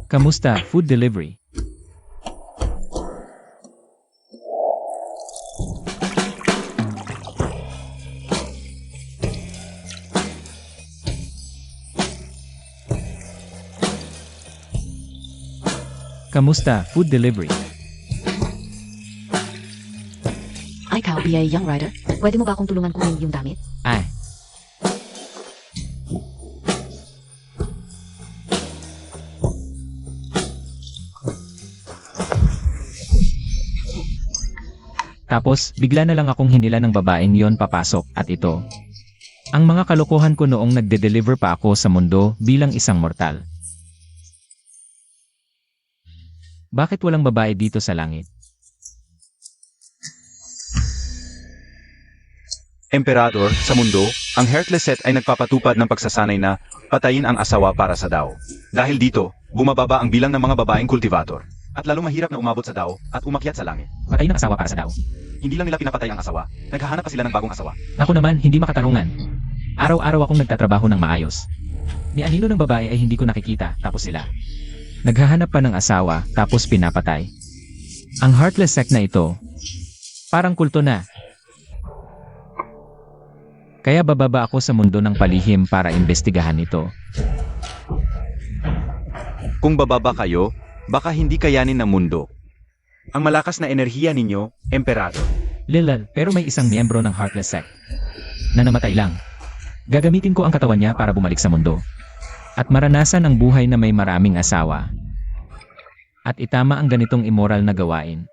Kamusta, food delivery? Kamusta, food delivery? Ay, Kao, BA Young Rider. Pwede mo ba akong tulungan kunin yung damit? Ay. Tapos, bigla na lang akong hinila ng babaeng yon papasok, at ito. Ang mga kalokohan ko noong nagde-deliver pa ako sa mundo bilang isang mortal. Bakit walang babae dito sa langit? Emperador, sa mundo, ang Heartless Set ay nagpapatupad ng pagsasanay na patayin ang asawa para sa Dao. Dahil dito, bumababa ang bilang ng mga babaeng kultivator. At lalong mahirap na umabot sa Dao at umakyat sa langit. Patayin ang asawa para sa Dao. Hindi lang nila pinapatay ang asawa, naghahanap pa sila ng bagong asawa. Ako naman, hindi makatarungan. Araw-araw akong nagtatrabaho ng maayos. Ni anino ng babae ay hindi ko nakikita, tapos sila. Naghahanap pa ng asawa, tapos pinapatay. Ang Heartless Sect na ito, parang kulto na. Kaya bababa ako sa mundo ng palihim para imbestigahan ito. Kung bababa kayo, baka hindi kayanin ng mundo. Ang malakas na enerhiya ninyo, Emperador. Lilal, pero may isang miyembro ng Heartless Sect na namatay lang. Gagamitin ko ang katawan niya para bumalik sa mundo. At maranasan ang buhay na may maraming asawa. At itama ang ganitong immoral na gawain.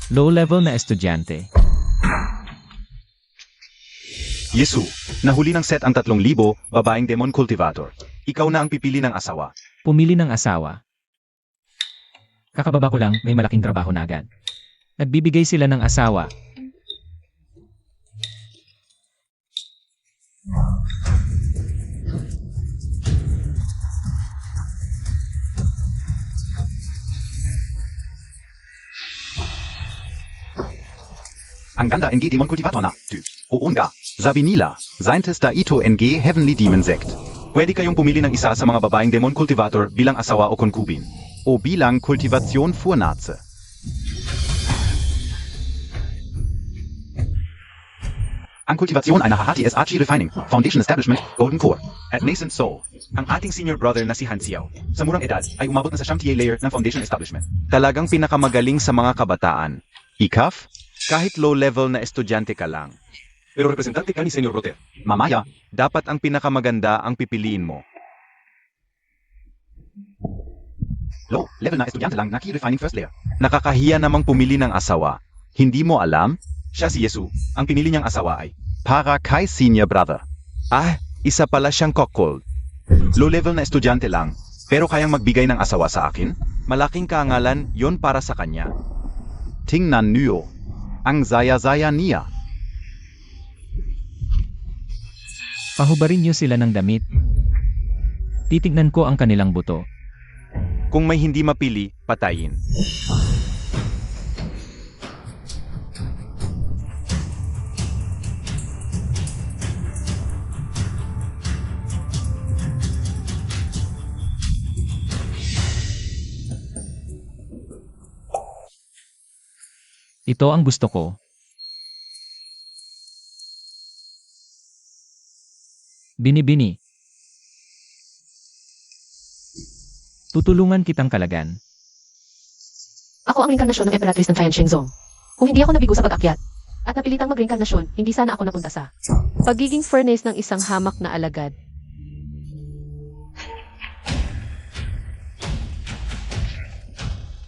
Low-level na estudyante. Yesu, nahuli ng set ang 3,000 babaeng demon cultivator. Ikaw na ang pipili ng asawa. Pumili ng asawa. Kakababa ko lang, may malaking trabaho na agad. Nagbibigay sila ng asawa. Ang ganda NG Demon Cultivator na, du. Oo nga, sabi nila, scientist da ito NG Heavenly Demon Sect. Pwede kayong pumili ng isa sa mga babaeng Demon Cultivator bilang asawa o concubine. O bilang Kultivation Vornaze. Ang kultivasyon ay nahahati sa Archie Refining, Foundation Establishment, Golden Core, at Nascent Soul. Ang ating senior brother na si Han Xiao, sa murang edad, ay umabot na sa siyang TA layer ng Foundation Establishment. Talagang pinakamagaling sa mga kabataan. Ikaf? Kahit low-level na estudyante ka lang. Pero representante ka ni Senior Roter. Mamaya, dapat ang pinakamaganda ang pipiliin mo. Low-level na estudyante lang na key refining first layer. Nakakahiya namang pumili ng asawa. Hindi mo alam? Siya si Yesu. Ang pinili niyang asawa ay para kay senior brother. Ah, isa pala siyang cockcold. Low-level na estudyante lang, pero kayang magbigay ng asawa sa akin? Malaking kaangalan, yon para sa kanya. Tingnan niyo. Ang zaya-zaya niya. Pahubarin niyo sila ng damit. Titignan ko ang kanilang buto. Kung may hindi mapili, patayin. Ito ang gusto ko. Bini-bini. Tutulungan kitang kalagan. Ako ang reinkarnasyon ng Emperatrice ng Tian Shenzong. Kung hindi ako nabigo sa pag-akyat, at napilitang mag-reinkarnasyon, hindi sana ako napunta sa Pagiging furnace ng isang hamak na alagad.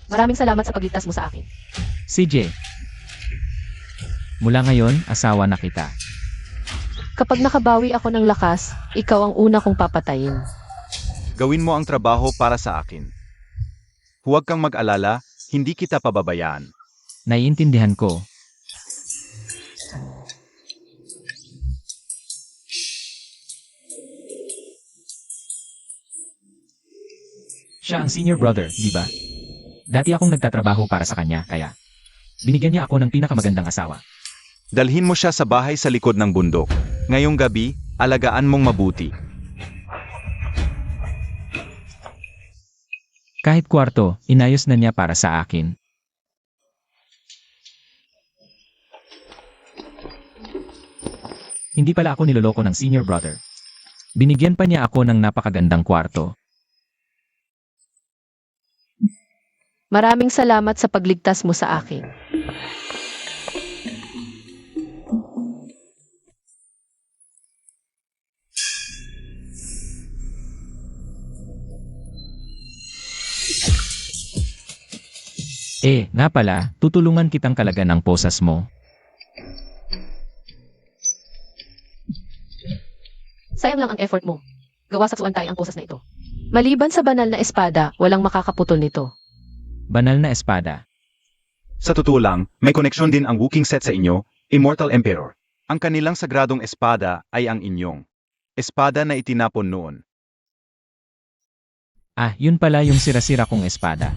Maraming salamat sa pagligtas mo sa akin. CJ. Mula ngayon, asawa na kita. Kapag nakabawi ako ng lakas, ikaw ang una kong papatayin. Gawin mo ang trabaho para sa akin. Huwag kang mag-alala, hindi kita pababayaan. Naiintindihan ko. Siya ang senior brother, di ba? Dati akong nagtatrabaho para sa kanya, kaya binigyan niya ako ng pinakamagandang asawa. Dalhin mo siya sa bahay sa likod ng bundok. Ngayong gabi, alagaan mong mabuti. Kahit kwarto, inayos na niya para sa akin. Hindi pala ako niloloko ng senior brother. Binigyan pa niya ako ng napakagandang kwarto. Maraming salamat sa pagligtas mo sa akin. Nga pala, tutulungan kitang kalagan ng posas mo. Sayang lang ang effort mo. Gawa sa suantay ang posas na ito. Maliban sa banal na espada, walang makakaputol nito. Banal na espada. Sa totoo lang, may koneksyon din ang Wooking set sa inyo, Immortal Emperor. Ang kanilang sagradong espada ay ang inyong espada na itinapon noon. Yun pala yung sira-sira kong espada.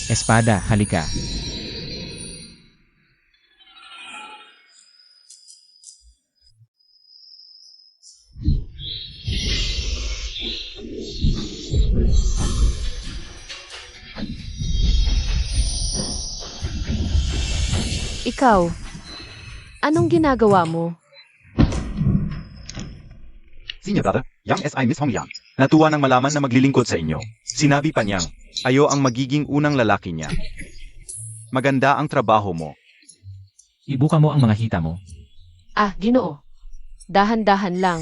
Espada, halika. Ikaw, anong ginagawa mo? Senior brother, Yang SI Miss Hong Yang, natuwa nang malaman na maglilingkod sa inyo. Sinabi pa niyang, ayo ang magiging unang lalaki niya. Maganda ang trabaho mo. Ibuka mo ang mga hita mo. Ginoo. Dahan-dahan lang.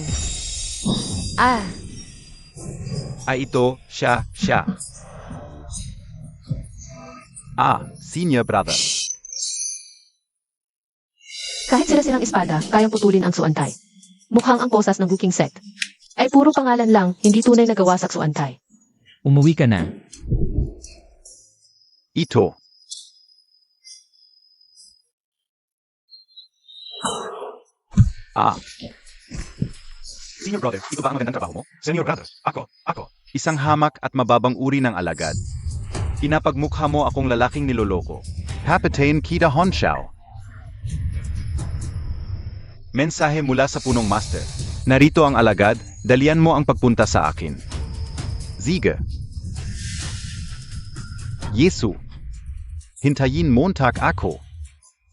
Ay ito, siya. Senior brother. Kahit sila-silang espada, kayang putulin ang suantay. Mukhang ang posas ng booking set ay puro pangalan lang, hindi tunay na gawa sa suantay. Umuwi ka na. Ito. Senior brother, ito ba ang magandang trabaho mo? Senior brother, ako. Isang hamak at mababang uri ng alagad. Pinapagmukha mo akong lalaking niloloko. Captain Kita Honshao. Mensahe mula sa punong master. Narito ang alagad, dalian mo ang pagpunta sa akin. Siege. Yesu. Hintayin Montag ako.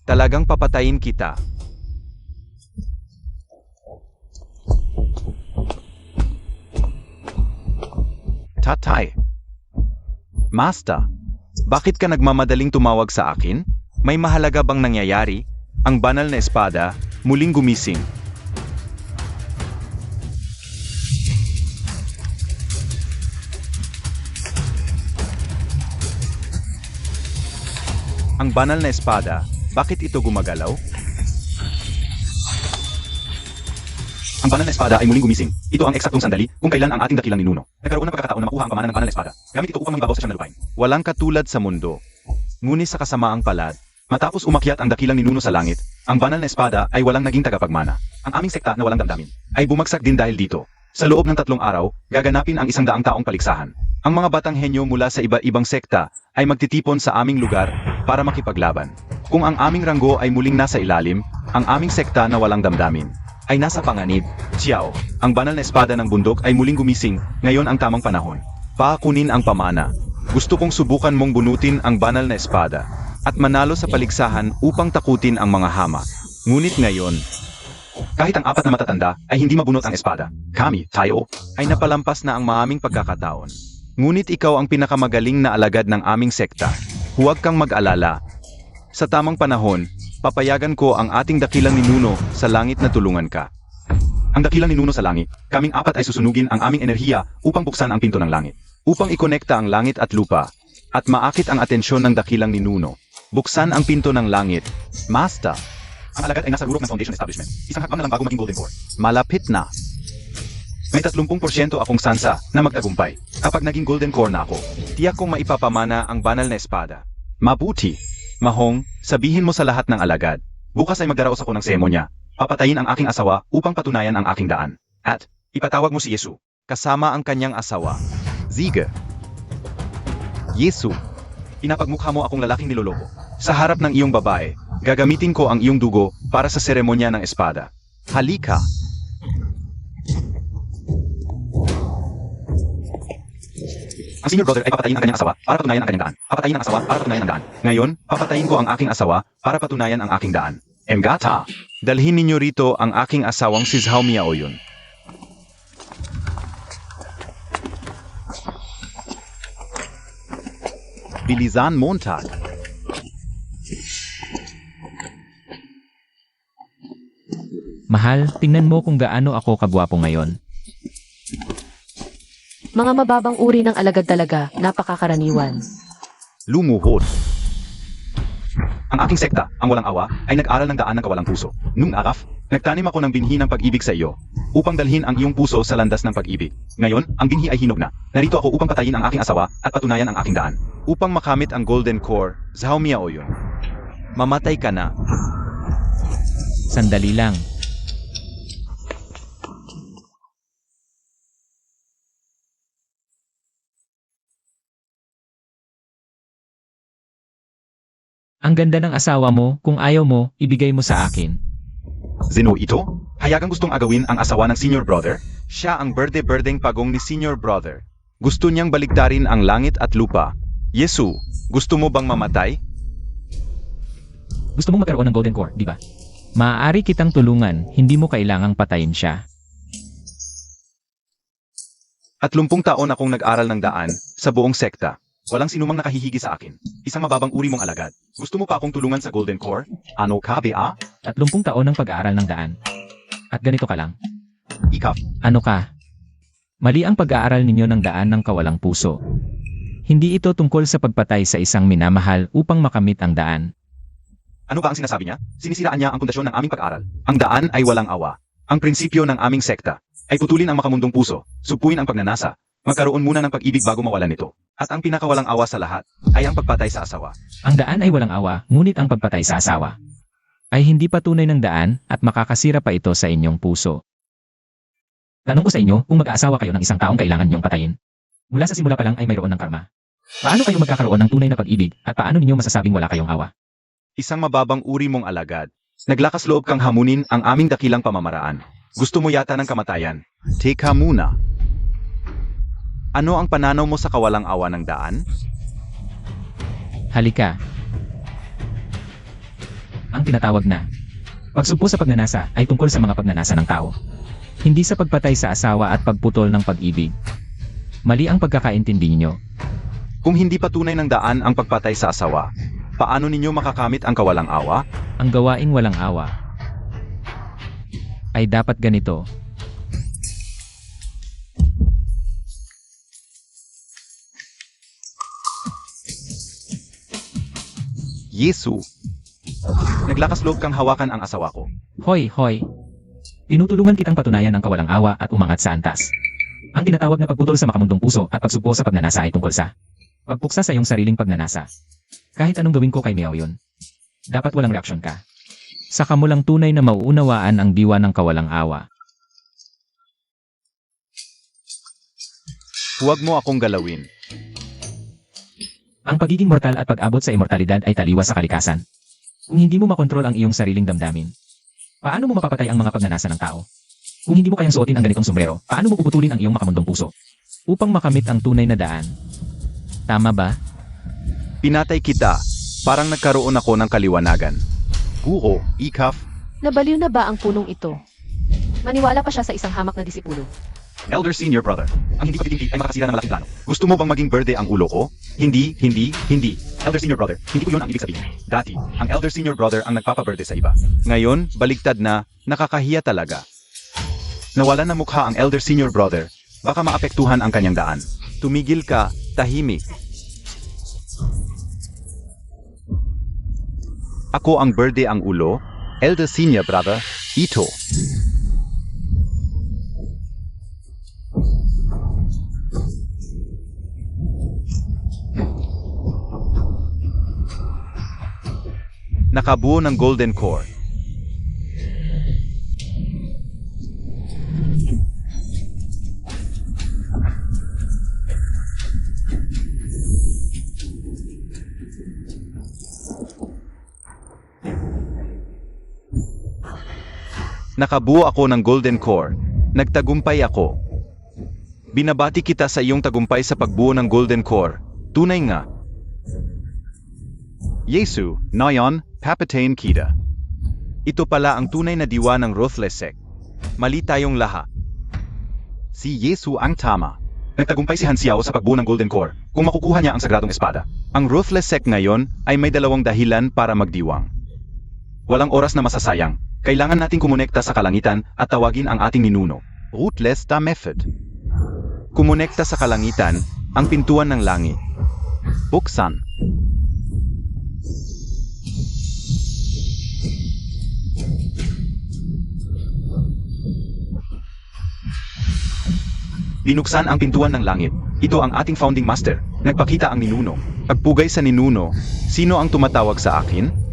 Talagang papatayin kita. Tatay. Master. Bakit ka nagmamadaling tumawag sa akin? May mahalaga bang nangyayari? Ang banal na espada, muling gumising. Ang banal na espada, bakit ito gumagalaw? Ang banal na espada ay muling gumising. Ito ang eksaktong sandali kung kailan ang ating dakilang ninuno nagkaroon ng pagkakataon na makuha ang pamana ng banal na espada. Gamit ito upang mangibabaw sa siyang na lupain. Walang katulad sa mundo. Ngunit sa kasamaang palad, matapos umakyat ang dakilang ninuno sa langit, ang banal na espada ay walang naging tagapagmana. Ang aming sekta na walang damdamin ay bumagsak din dahil dito. Sa loob ng 3 araw, gaganapin ang 100 taong paligsahan. Ang mga batang henyo mula sa iba-ibang sekta ay magtitipon sa aming lugar para makipaglaban. Kung ang aming ranggo ay muling nasa ilalim, ang aming sekta na walang damdamin ay nasa panganib. Xiao, ang banal na espada ng bundok ay muling gumising, ngayon ang tamang panahon. Paakunin ang pamana. Gusto kong subukan mong bunutin ang banal na espada at manalo sa paligsahan upang takutin ang mga hamak. Ngunit ngayon, kahit ang 4 na matatanda ay hindi mabunot ang espada, kami, tayo, ay napalampas na ang maaming pagkakataon. Ngunit ikaw ang pinakamagaling na alagad ng aming sekta. Huwag kang mag-alala. Sa tamang panahon, papayagan ko ang ating dakilang ninuno sa langit na tulungan ka. Ang dakilang ninuno sa langit, kaming 4 ay susunugin ang aming enerhiya upang buksan ang pinto ng langit. Upang ikonekta ang langit at lupa, at maakit ang atensyon ng dakilang ninuno. Buksan ang pinto ng langit. Master. Ang alagad ay nasa rurok ng foundation establishment. Isang hakbang na lang bago maging golden core. Malapit na. May 30% akong sansa na magtagumpay. Kapag naging golden core na ako, tiyak kong maipapamana ang banal na espada. Mabuti. Mahong, sabihin mo sa lahat ng alagad. Bukas ay magdaraos ako ng seremonya. Papatayin ang aking asawa upang patunayan ang aking daan. At, ipatawag mo si Yesu. kasama ang kanyang asawa. Ziege. Yesu, pinapagmukha mo akong lalaking niloloko. Sa harap ng iyong babae, gagamitin ko ang iyong dugo para sa seremonya ng espada. Halika. Ang senior brother ay papatayin ang kanyang asawa para patunayan ang kanyang daan. Papatayin ang asawa para patunayan ang daan. Ngayon, papatayin ko ang aking asawa para patunayan ang aking daan. Emgata! Dalhin ninyo rito ang aking asawang si Zhao Miaoyun. Bilisan Montag. Mahal, tingnan mo kung gaano ako kagwapo ngayon. Mga mababang uri ng alagad talaga, napakakaraniwan. Lumuhod. Ang aking sekta, ang walang awa, ay nag-aral ng daan ng kawalang puso. Nung araf, nagtanim ako ng binhi ng pag-ibig sa iyo, upang dalhin ang iyong puso sa landas ng pag-ibig. Ngayon, ang binhi ay hinog na. Narito ako upang patayin ang aking asawa at patunayan ang aking daan. Upang makamit ang golden core, Zhao Miaoyun. Mamatay ka na. Sandali lang. Ang ganda ng asawa mo, kung ayaw mo, ibigay mo sa akin. Zeno ito? Hayagang gustong agawin ang asawa ng senior brother? Siya ang berde-berdeng pagong ni senior brother. Gusto niyang baliktarin ang langit at lupa. Yesu, gusto mo bang mamatay? Gusto mong magkaroon ng golden core, di ba? Maaari kitang tulungan, hindi mo kailangang patayin siya. At 30 taon akong nag-aral ng daan sa buong sekta. Walang sinumang nakahihigi sa akin. Isang mababang uri mong alagad. Gusto mo pa akong tulungan sa golden core? Ano ka, Bea? At 30 taon ng pag-aaral ng daan. At ganito ka lang. Ikaf. Ano ka? Mali ang pag-aaral ninyo ng daan ng kawalang puso. Hindi ito tungkol sa pagpatay sa isang minamahal upang makamit ang daan. Ano ba ang sinasabi niya? Sinisiraan niya ang pundasyon ng aming pag-aral. Ang daan ay walang awa. Ang prinsipyo ng aming sekta ay putulin ang makamundong puso, supuin ang pagnanasa, magkaroon muna ng pag-ibig bago mawalan nito. At ang pinakawalang awa sa lahat ay ang pagpatay sa asawa. Ang daan ay walang awa, ngunit ang pagpatay sa asawa ay hindi patunay ng daan at makakasira pa ito sa inyong puso. Tanong ko sa inyo kung mag-aasawa kayo ng isang taong kailangan niyong patayin. Mula sa simula pa lang ay mayroon ng karma. Paano kayo magkakaroon ng tunay na pag-ibig at paano ninyo masasabing wala kayong awa? Isang mababang uri mong alagad. Naglakas loob kang hamunin ang aming dakilang pamamaraan. Gusto mo yata ng kamatayan. Teka muna. Ano ang pananaw mo sa kawalang awa ng daan? Halika. Ang tinatawag na pagsugpo sa pagnanasa ay tungkol sa mga pagnanasa ng tao. Hindi sa pagpatay sa asawa at pagputol ng pag-ibig. Mali ang pagkakaintindi ninyo. Kung hindi patunay ng daan ang pagpatay sa asawa, paano ninyo makakamit ang kawalang awa? Ang gawaing walang awa ay dapat ganito. Yesu. Naglakas loob kang hawakan ang asawa ko. Hoy, hoy. Tinutulungan kitang patunayan ang kawalang awa at umangat sa antas. Ang tinatawag na pagputol sa makamundong puso at pagsugpo sa pagnanasa ay tungkol sa pagpuksa sa iyong sariling pagnanasa. Kahit anong gawin ko kay Miao yun, dapat walang reaksyon ka. Saka mo lang tunay na mauunawaan ang diwa ng kawalang awa. Huwag mo akong galawin. Ang pagiging mortal at pag-abot sa immortalidad ay taliwas sa kalikasan. Kung hindi mo makontrol ang iyong sariling damdamin, paano mo mapapatay ang mga pagnanasa ng tao? Kung hindi mo kayang suotin ang ganitong sombrero, paano mo puputulin ang iyong makamundong puso? Upang makamit ang tunay na daan. Tama ba? Pinatay kita. Parang nagkaroon ako ng kaliwanagan. Guro, Ikaf. Nabaliw na ba ang punong ito? Maniwala pa siya sa isang hamak na disipulo. Elder Senior Brother, ang hindi pagtitingkit ay makasira ng malaking plano. Gusto mo bang maging berde ang ulo ko? Hindi. Elder Senior Brother, hindi ko yun ang ibig sabihin. Dati, ang Elder Senior Brother ang nagpapaberde sa iba. Ngayon, baligtad na, nakakahiya talaga. Nawalan na mukha ang Elder Senior Brother, baka maapektuhan ang kanyang daan. Tumigil ka, tahimik. Ako ang berde ang ulo, Elder Senior Brother, ito. Nakabuo ng golden core. Nakabuo ako ng Golden Core. Nagtagumpay ako. Binabati kita sa iyong tagumpay sa pagbuo ng Golden Core. Tunay nga. Yesu, ngayon, papatain kita. Ito pala ang tunay na diwa ng Ruthless Sect. Mali tayong lahat. Si Yesu ang tama. Nagtagumpay si Han Xiao sa pagbuo ng Golden Core kung makukuha niya ang sagradong espada. Ang Ruthless Sect ngayon ay may dalawang dahilan para magdiwang. Walang oras na masasayang. Kailangan nating kumonekta sa kalangitan at tawagin ang ating ninuno. Ruthless da method. Kumonekta sa kalangitan, ang pintuan ng langit. Buksan. Binuksan ang pintuan ng langit. Ito ang ating founding master. Nagpakita ang ninuno. Pagpugay sa ninuno, sino ang tumatawag sa akin?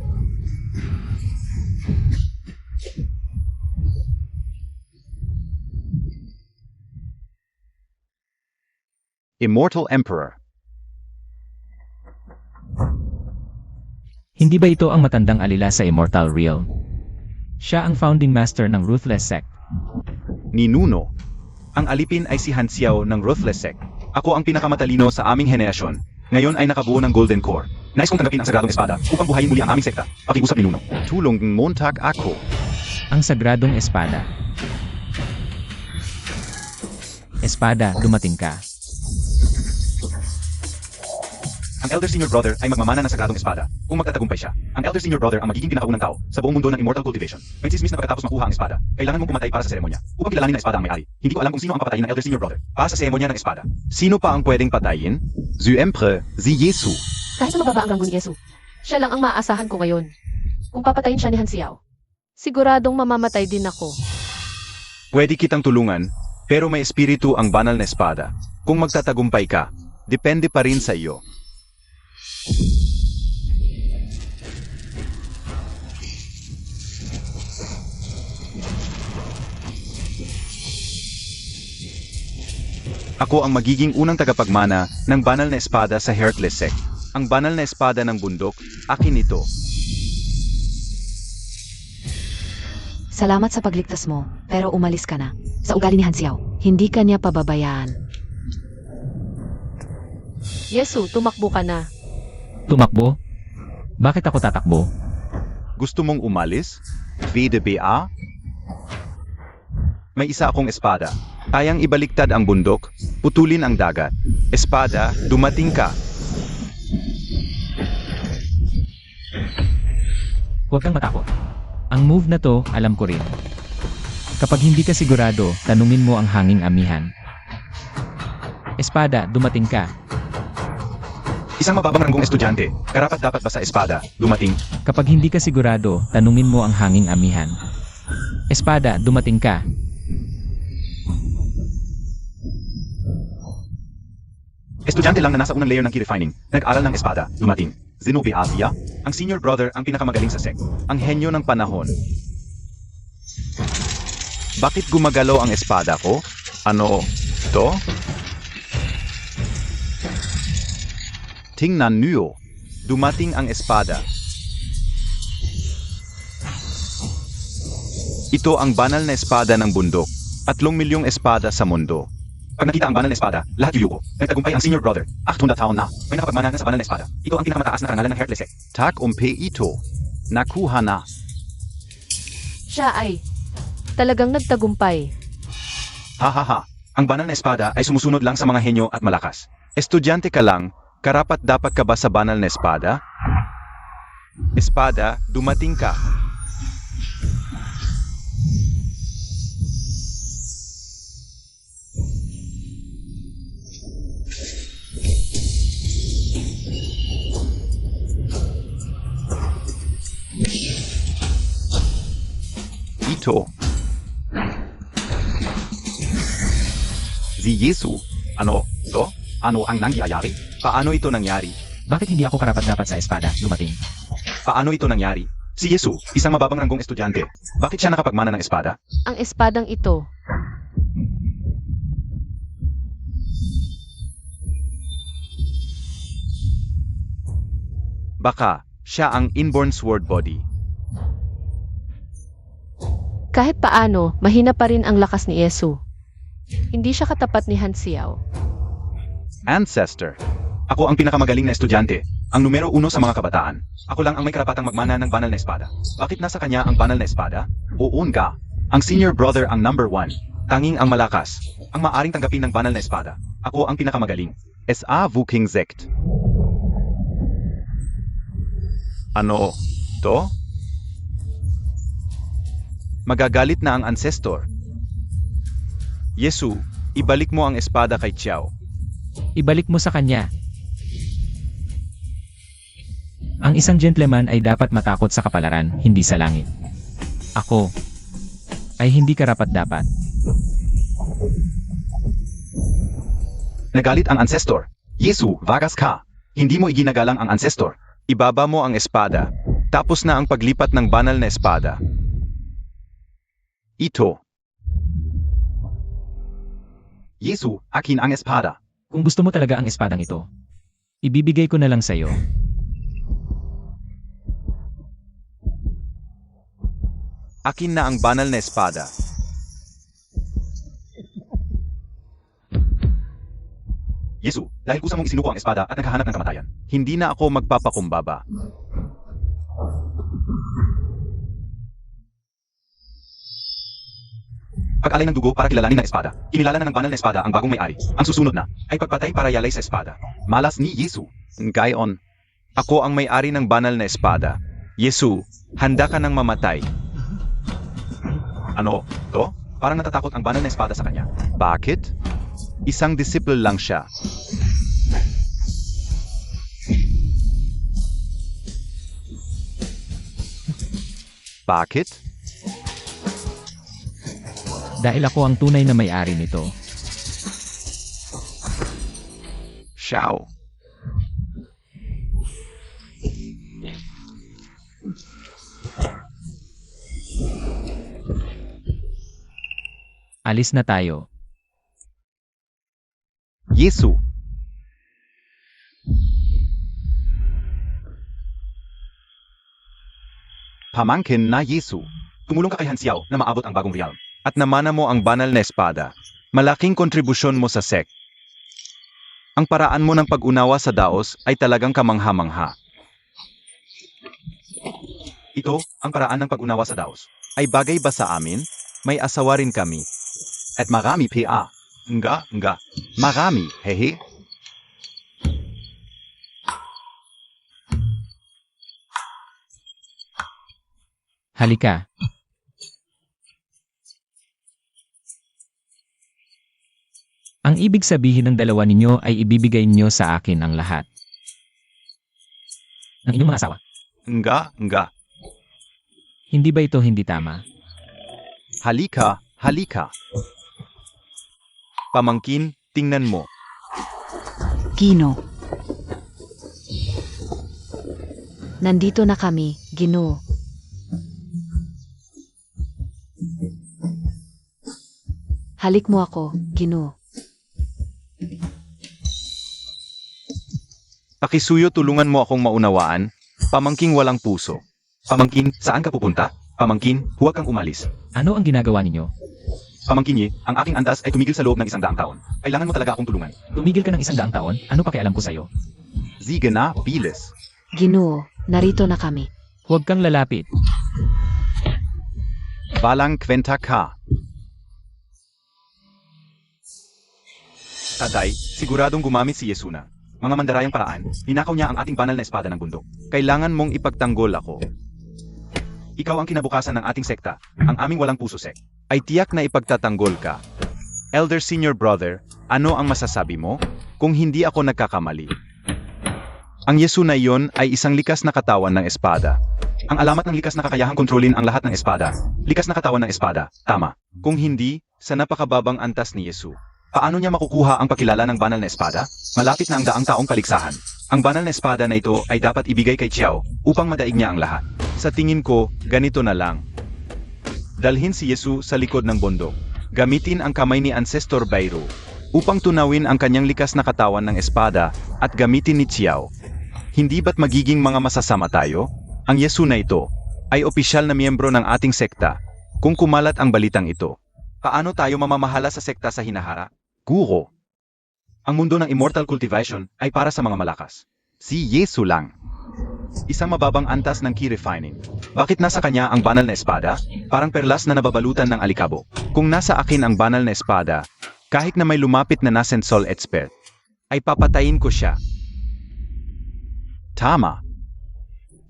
Immortal Emperor. Hindi ba ito ang matandang alila sa Immortal Realm? Siya ang founding master ng Ruthless Sect. Ninuno. Ang alipin ay si Han Xiao ng Ruthless Sect. Ako ang pinakamatalino sa aming henerasyon. Ngayon ay nakabuo ng Golden Core. Nais kong tanggapin ang sagradong espada upang buhayin muli ang aming sekta. Pakiusap ninuno. Tulong montag ako. Ang sagradong espada. Espada, dumating ka. Ang Elder Senior Brother ay magmamana ng sagradong espada. Kung magtatagumpay siya, ang Elder Senior Brother ang magiging pinakaunang tao sa buong mundo ng Immortal Cultivation. May chismis na pagkatapos makuha ang espada, kailangan mong pumatay para sa seremonya upang kilalanin na espada ang may-ari. Hindi ko alam kung sino ang papatayin ng Elder Senior Brother para sa seremonya ng espada. Sino pa ang pwedeng patayin? Si Emperor, si Yesu. Kahit na mababa ang ranggo ni Yesu, siya lang ang maaasahan ko ngayon. Kung papatayin siya ni Han Xiao, Siguradong mamamatay din ako. Pwede kitang tulungan, pero may espiritu ang banal na espada. Kung magtatagumpay ka, depende pa rin sa iyo. Ako ang magiging unang tagapagmana ng banal na espada sa Heartless Sect. Ang banal na espada ng bundok, akin ito. salamat sa pagligtas mo, pero umalis ka na. Sa ugali ni Han Xiao. Hindi ka niya pababayaan. Yesu, tumakbo ka na. Tumakbo? Bakit ako tatakbo? Gusto mong umalis? VDBA? May isa akong espada. Kayang ibaliktad ang bundok, putulin ang dagat. Espada, dumating ka. Huwag kang matakot. Ang move na to, alam ko rin. Kapag hindi ka sigurado, tanungin mo ang hanging amihan. Espada, dumating ka. Isang mababang ranggong estudyante, karapat dapat ba sa espada, dumating? Kapag hindi ka sigurado, tanungin mo ang hanging amihan. Espada, dumating ka. Estudyante lang na nasa unang layer ng key refining, nag-aral ng espada, dumating. Zenobia Asia, ang senior brother ang pinakamagaling sa sect. Ang henyo ng panahon. Bakit gumagalaw ang espada ko? Ano? To? Tingnan niyo. Dumating ang espada. Ito ang banal na espada ng bundok. 3 milyong espada sa mundo. Pag nakita ang banal na espada, lahat yuyuko. Nagtagumpay ang senior brother. 800 taon na. May nakapagmana na sa banal na espada. Ito ang pinakamataas na karangalan ng Heartless Sect. Tak ito. Nakuha na. Siya ay talagang nagtagumpay. Ha. Ang banal na espada ay sumusunod lang sa mga henyo at malakas. Estudyante ka lang, karapat dapat ka ba sa banal na espada? Espada, dumating ka. Ito. Si Yesu. Ano? To? Ano ang nangyayari? Paano ito nangyari? Bakit hindi ako karapat-dapat sa espada, dumating? Paano ito nangyari? Si Yesu, isang mababang ranggong estudyante. Bakit siya nakapagmana ng espada? Ang espadang ito. Baka, siya ang inborn sword body. Kahit paano, mahina pa rin ang lakas ni Yesu. Hindi siya katapat ni Han Xiao. Ancestor. Ako ang pinakamagaling na estudyante, ang numero 1 sa mga kabataan. Ako lang ang may karapatang magmana ng banal na espada. Bakit nasa kanya ang banal na espada? Oo nga. Ang senior brother ang number 1. Tanging ang malakas. Ang maaring tanggapin ng banal na espada. Ako ang pinakamagaling. S.A. Vuking Zect. Ano? To? Magagalit na ang ancestor. Yesu, ibalik mo ang espada kay Xiao. Ibalik mo sa kanya. Ang isang gentleman ay dapat matakot sa kapalaran, hindi sa langit. Ako ay hindi karapat-dapat. Nagalit ang ancestor. Yesu, vagas ka. Hindi mo iginagalang ang ancestor. Ibaba mo ang espada. Tapos na ang paglipat ng banal na espada. Ito. Yesu, akin ang espada. Kung gusto mo talaga ang espadang ito, ibibigay ko na lang sa'yo. Akin na ang banal na espada. Yesu, dahil kusa mong isinuko ang espada at naghahanap ng kamatayan, hindi na ako magpapakumbaba. Pag-alay ng dugo para kilalanin ng espada, kinilala na ng banal na espada ang bagong may-ari. Ang susunod na ay pagpatay para yalay sa espada. Malas ni Yesu. Gayon, ako ang may-ari ng banal na espada. Yesu, handa ka nang mamatay. Ano? To? Parang natatakot ang banal na espada sa kanya. Bakit? Isang disiple lang siya. Bakit? Dahil ako ang tunay na may-ari nito. Xiao. Alis na tayo. Yesu. Pamangkin na Yesu. Tumulong ka kay Han Xiao na maabot ang bagong realm. At namana mo ang banal na espada. Malaking kontribusyon mo sa sect. Ang paraan mo ng pag-unawa sa daos ay talagang kamangha-mangha. Ito, ang paraan ng pag-unawa sa daos. Ay bagay ba sa amin? May asawa rin kami. At marami pa. Nga. Marami, hehe. Halika. Ang ibig sabihin ng dalawa ninyo ay ibibigay ninyo sa akin ang lahat. Ng inyong mga asawa. Nga. Hindi ba ito hindi tama? Halika. Pamangkin, tingnan mo. Gino. Nandito na kami, Gino. Halik mo ako, Gino. Pakisuyo, tulungan mo akong maunawaan. Pamangking walang puso. Pamangkin, saan ka pupunta? Pamangkin, huwag kang umalis. Ano ang ginagawa ninyo? Pamangkin ye, ang aking andas ay tumigil sa loob ng 100 taon. Kailangan mo talaga akong tulungan. Tumigil ka ng 100 taon? Ano pakialam ko sa'yo? Sige na, bilis. Gino, narito na kami. Huwag kang lalapit. Balang kwenta ka. Tatay, siguradong gumamit si Yesu na. Mga mandarayang paraan, ninakaw niya ang ating banal na espada ng bundok. Kailangan mong ipagtanggol ako. Ikaw ang kinabukasan ng ating sekta, ang aming walang puso sect. Ay tiyak na ipagtatanggol ka. Elder Senior Brother, ano ang masasabi mo? Kung hindi ako nagkakamali. Ang Yesu na iyon ay isang likas na katawan ng espada. Ang alamat ng likas na kakayahang kontrolin ang lahat ng espada. Likas na katawan ng espada, tama. Kung hindi, sa napakababang antas ni Yesu. Paano niya makukuha ang pakilala ng banal na espada? Malapit na ang daang taong kaligsahan. Ang banal na espada na ito ay dapat ibigay kay Xiao upang madaig niya ang lahat. Sa tingin ko, ganito na lang. Dalhin si Yesu sa likod ng bundok. Gamitin ang kamay ni Ancestor Bayro upang tunawin ang kanyang likas na katawan ng espada at gamitin ni Xiao. Hindi ba't magiging mga masasama tayo? Ang Yesu na ito ay opisyal na miyembro ng ating sekta. Kung kumalat ang balitang ito, paano tayo mamamahala sa sekta sa hinahara? Guro. Ang mundo ng immortal cultivation ay para sa mga malakas. Si Yesu lang. Isang mababang antas ng key refining. Bakit nasa kanya ang banal na espada? Parang perlas na nababalutan ng alikabok. Kung nasa akin ang banal na espada, kahit na may lumapit na Nascent Soul Expert, ay papatayin ko siya. Tama.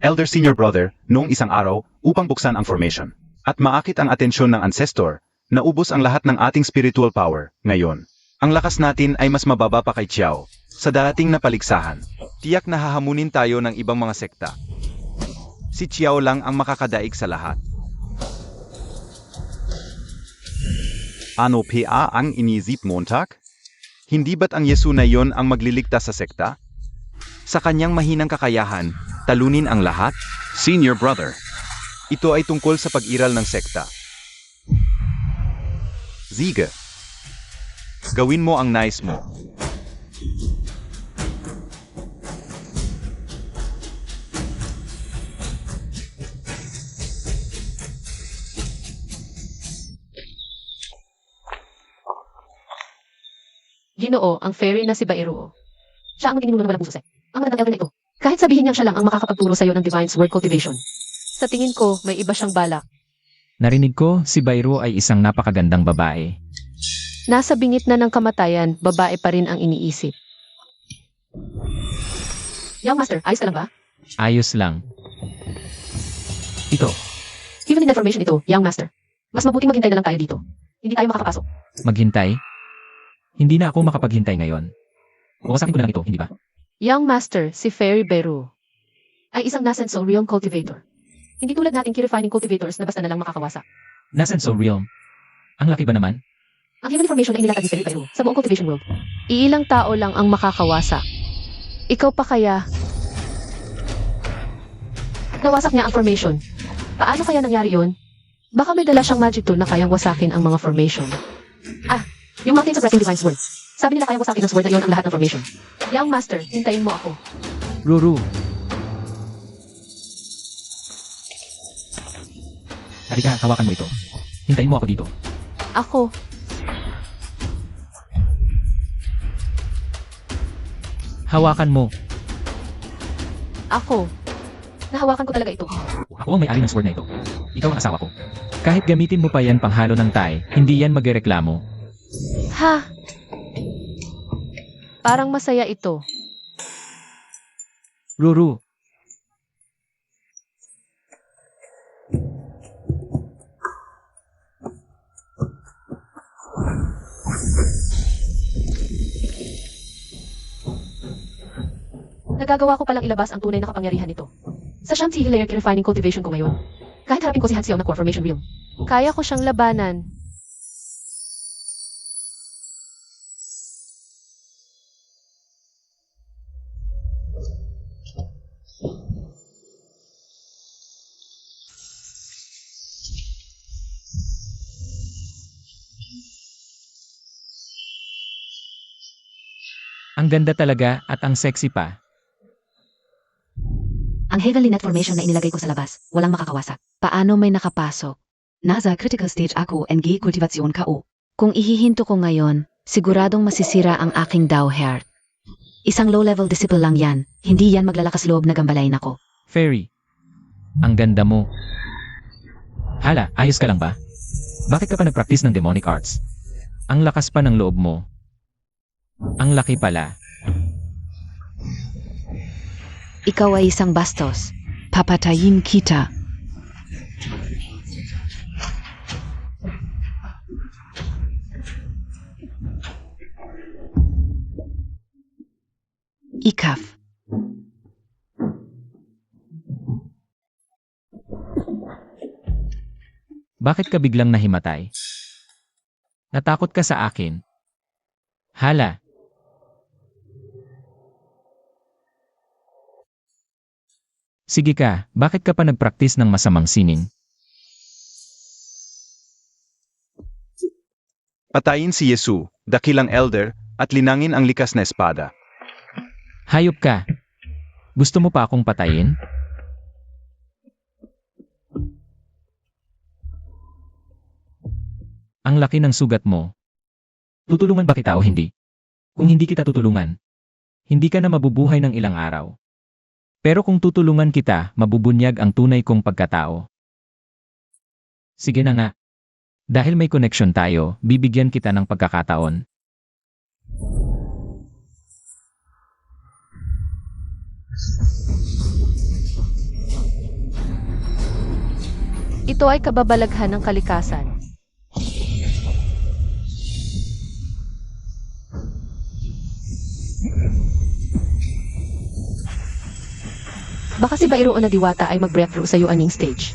Elder Senior Brother, noong isang araw, upang buksan ang formation. At maakit ang atensyon ng ancestor, naubos ang lahat ng ating spiritual power. Ngayon, ang lakas natin ay mas mababa pa kay Chiao. Sa darating na paligsahan, tiyak na hahamunin tayo ng ibang mga sekta. Si Chiao lang ang makakadaig sa lahat. Ano pa ang inisip Montag? Hindi ba't ang Yesu na yon ang magliligtas sa sekta? Sa kanyang mahinang kakayahan, talunin ang lahat? Senior Brother. Ito ay tungkol sa pag-iral ng sekta. Sige. Gawin mo ang nais mo. Ginoo, ang fairy na si Bairuo. Siya ang maginimuno ng walang puso, ang magandang elder na ito. Kahit sabihin niyang siya lang ang makakapagturo sa'yo ng Divine Word Cultivation. Sa tingin ko, may iba siyang balak. Narinig ko, si Bairu ay isang napakagandang babae. Nasa bingit na ng kamatayan, babae pa rin ang iniisip. Young Master, ayos ka lang ba? Ayos lang. Ito, Given in information ito, Young Master. Mas mabuting maghintay na lang tayo dito. Hindi tayo makakapasok. maghintay? Hindi na ako makapaghintay ngayon. Wawasakin ko na lang ito, hindi ba? Young Master, si Fairy Beru. Ay isang Nascent Soul Realm Cultivator. Hindi tulad nating key-refining cultivators na basta na lang makakawasak. Nasaan Soul Realm? Ang laki ba naman? Ang given information ay inilatag ni Fairy Bairuo sa buong cultivation world. Iilang tao lang ang makakawasak. Ikaw pa kaya? Nawasak niya ang formation. Paano kaya nangyari yun? Baka may dala siyang magic tool na kayang wasakin ang mga formation. Yung Mountains of Wrestling Divine Swords. Sabi nila kayang wasakin ng sword na iyon ang lahat ng formation. Young Master, hintayin mo ako. Ruru. Halika, hawakan mo ito. Hintayin mo ako dito. Ako. Hawakan mo. Ako. Nahawakan ko talaga ito. Ako ang may-ari ng sword na ito. Ikaw ang asawa ko. Kahit gamitin mo pa yan panghalo ng tay, hindi yan magreklamo. Ha? Parang masaya ito. Ruru. Nagagawa ko palang ilabas ang tunay na kapangyarihan nito. Sa siyang sige layer refining cultivation ko ngayon. Kahit harapin ko si Hansiao na core formation realm. Kaya ko siyang labanan. Ang ganda talaga at ang sexy pa. Ang heavenly net formation na inilagay ko sa labas, walang makakawasak. Paano may nakapasok? Nasa critical stage ako NG kultivasyon ko. Kung ihihinto ko ngayon, siguradong masisira ang aking Dao Heart. Isang low-level disciple lang yan, hindi yan maglalakas loob na gambalain ako. Fairy. Ang ganda mo. Hala, ayos ka lang ba? Bakit ka pa nag-practice ng demonic arts? Ang lakas pa ng loob mo. Ang laki pala. Ikaw ay isang bastos. Papatayin kita. Ikaf. Bakit ka biglang nahimatay? Natakot ka sa akin? Hala. Sige ka, bakit ka pa nag-practice ng masamang sining? Patayin si Yesu, dakilang elder, at linangin ang likas na espada. Hayop ka. Gusto mo pa akong patayin? Ang laki ng sugat mo. Tutulungan ba kita o hindi? Kung hindi kita tutulungan, hindi ka na mabubuhay ng ilang araw. Pero kung tutulungan kita, mabubunyag ang tunay kong pagkatao. Sige na nga. Dahil may connection tayo, bibigyan kita ng pagkakataon. Ito ay kababalaghan ng kalikasan. Baka si Bairo o na Diwata ay mag-breakthrough sa Yuaning stage.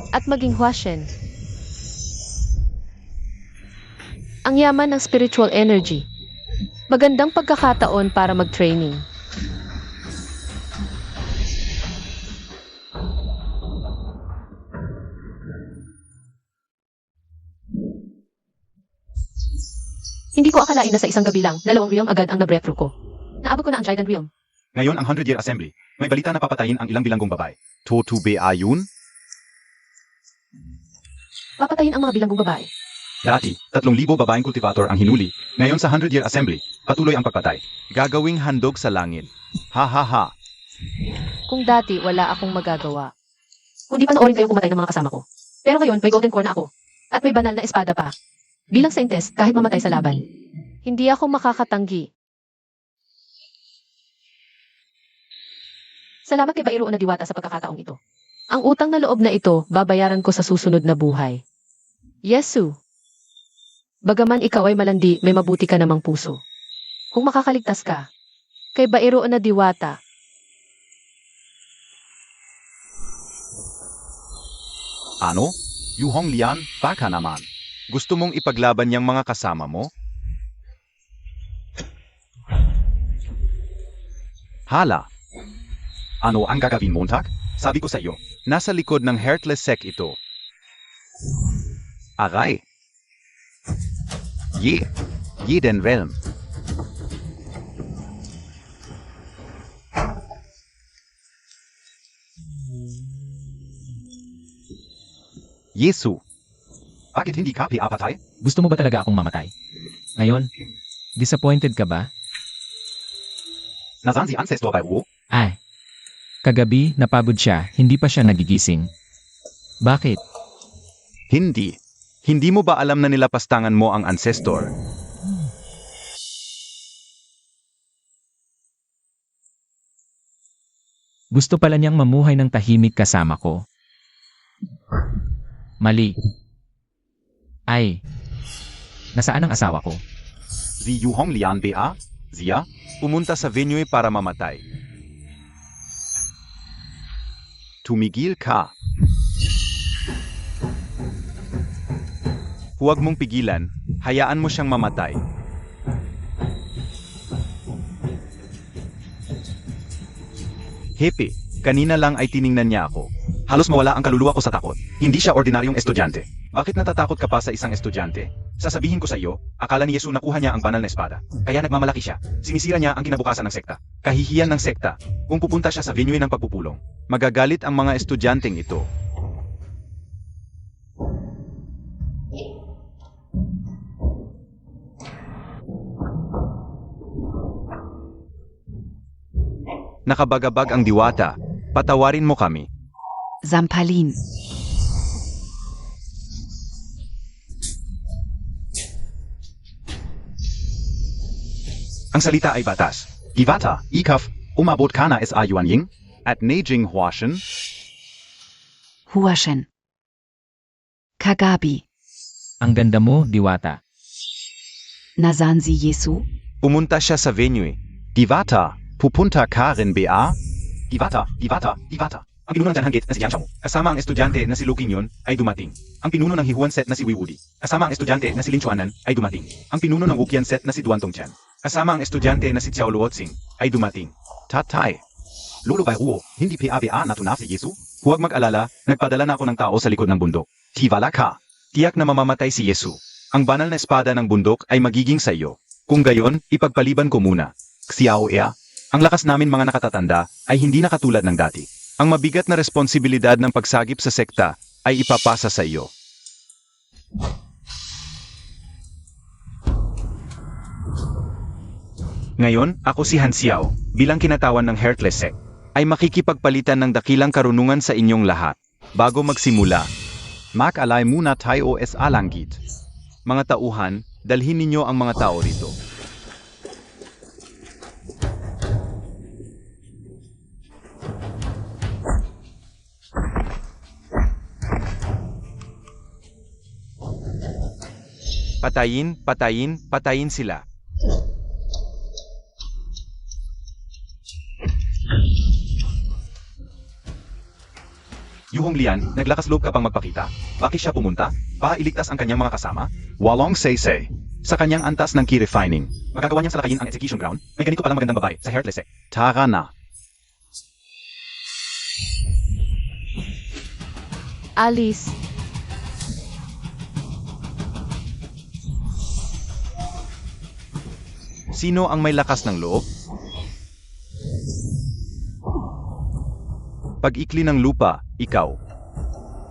At maging Huashen. Ang yaman ng spiritual energy. Magandang pagkakataon para mag-training. Hindi ko akalain na sa isang gabi lang, 2 realm agad ang na-breakthrough ko. Naabot ko na ang Trident Realm. Ngayon ang 100-year assembly. May balita na papatayin ang ilang bilanggong babae. Totu be ayun? Papatayin ang mga bilanggong babae. Dati, 3,000 babaeng cultivator ang hinuli. Ngayon sa 100-year assembly, patuloy ang pagpatay. Gagawing handog sa langit. Ha ha ha. Kung dati wala akong magagawa. Kung di panoorin kayong pumatay ng mga kasama ko. Pero ngayon, may golden core na ako. At may banal na espada pa. Bilang saintes, kahit mamatay sa laban. Hindi ako makakatanggi. Salamat kay Bairo o na Diwata sa pagkakataong ito. Ang utang na loob na ito, babayaran ko sa susunod na buhay. Yesu. Bagaman ikaw ay malandi, may mabuti ka namang puso. Kung makakaligtas ka, kay Bairo na Diwata, Ano? Yuhong Lian, baka naman. Gusto mong ipaglaban yang mga kasama mo? Hala. Ano ang gagawin Montag? Sabi ko sa iyo, nasa likod ng Heartless Sect ito. Aray. Jeden Realm. Yesu. Bakit hindi ka pinapatay? Gusto mo ba talaga akong mamatay? Ngayon, disappointed ka ba? Nasaan si Ancestor by Wu? Ay. Kagabi, napagod siya, hindi pa siya nagigising. Bakit? Hindi. Hindi mo ba alam na nilapastangan mo ang Ancestor? Gusto pala niyang mamuhay ng tahimik kasama ko. Mali. Ay. Nasaan ang asawa ko? Si Yuhong Lian Ba? Siya? Pumunta sa venue para mamatay. Tumigil ka. Huwag mong pigilan, hayaan mo siyang mamatay. Hepe, kanina lang ay tiningnan niya ako. Halos mawala ang kaluluwa ko sa takot. Hindi siya ordinaryong estudyante. Bakit natatakot ka pa sa isang estudyante? Sasabihin ko sa iyo, akala ni Yesu nakuha niya ang banal na espada. Kaya nagmamalaki siya. Sinisira niya ang kinabukasan ng sekta. Kahihiyan ng sekta. Kung pupunta siya sa venue ng pagpupulong, magagalit ang mga estudyanteng ito. Nakabagabag ang Diwata. Patawarin mo kami. Zampalin. Ang salita ay batas. Diwata, ikaf, umabot ka na sa Yuanying, at Neijing Huashen, Huashen. Kagabi. Ang ganda mo, Diwata. Nasaan si Yesu? pumunta siya sa venue. Diwata, pupunta ka rin ba? Diwata. Ang pinuno ng Janhanggit na si Jiang Xiaomu, kasama ang estudyante na si Lu Qingyon ay dumating. Ang pinuno ng Hihuan Set na si Wei Wudi, kasama ang estudyante na si Lin Chuanan ay dumating. Ang pinuno ng Wuqian Set na si Duan Tongtian, kasama ang estudyante na si Xiao Luoxing ay dumating. Tatay. Lolo Bai Ruo, hindi PABA na tunaf si Yesu? Huwag mag-alala, nagpadala na ako ng tao sa likod ng bundok. Tiwala ka. Tiyak na mamamatay si Yesu. Ang banal na espada ng bundok ay magiging sa iyo. Kung gayon, ipagpaliban ko muna. Xiao Ea, ang lakas namin mga nakatatanda ay hindi na katulad ng dati. Ang mabigat na responsibilidad ng pagsagip sa sekta ay ipapasa sa iyo. Ngayon, ako si Han Xiao, bilang kinatawan ng Heartless Sect, ay makikipagpalitan ng dakilang karunungan sa inyong lahat. Bago magsimula, mag-alay muna tayo sa alanggit. Mga tauhan, dalhin ninyo ang mga tao rito. Patayin sila. Yuhong Lian, naglakas loob ka pang magpakita? Bakit siya pumunta? Para iligtas ang kanyang mga kasama? Walong say-say. Sa kanyang antas ng key refining, magagawa niyang salakayin ang execution ground, may ganito palang magandang babae sa Heartless Sect. Tara na. Alice, Sino ang may lakas ng loob? Pag-ikli ng lupa, ikaw.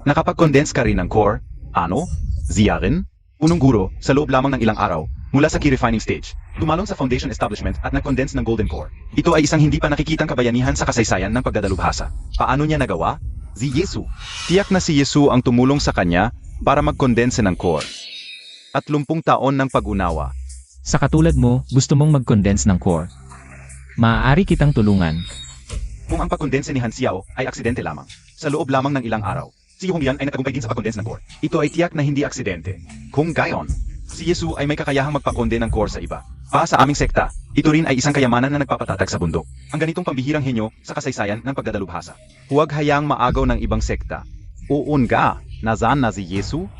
Nakapag-condense ka rin ng core, ano? Zia rin? Punong guro, sa loob lamang ng ilang araw, mula sa key refining stage, tumalon sa foundation establishment at nag-condense ng golden core. Ito ay isang hindi pa nakikitang kabayanihan sa kasaysayan ng pagdadalubhasa. Paano niya nagawa? Si Yesu. Tiyak na si Yesu ang tumulong sa kanya para mag-condense ng core. At 30 taon ng pag-unawa. Sa katulad mo, gusto mong mag-condense ng core. Maaari kitang tulungan. Kung ang pag-condense ni Han Xiao ay aksidente lamang, sa loob lamang ng ilang araw, si Yuhong Lian ay nagtagumpay din sa pag-condense ng core. Ito ay tiyak na hindi aksidente. Kung gayon, si Yesu ay may kakayahang magpa-conde ng core sa iba. Para sa aming sekta, ito rin ay isang kayamanan na nagpapatatag sa bundok. Ang ganitong pambihirang henyo sa kasaysayan ng pagdadalubhasa. Huwag hayaang maagaw ng ibang sekta. Uunga, nazan na si Yesu?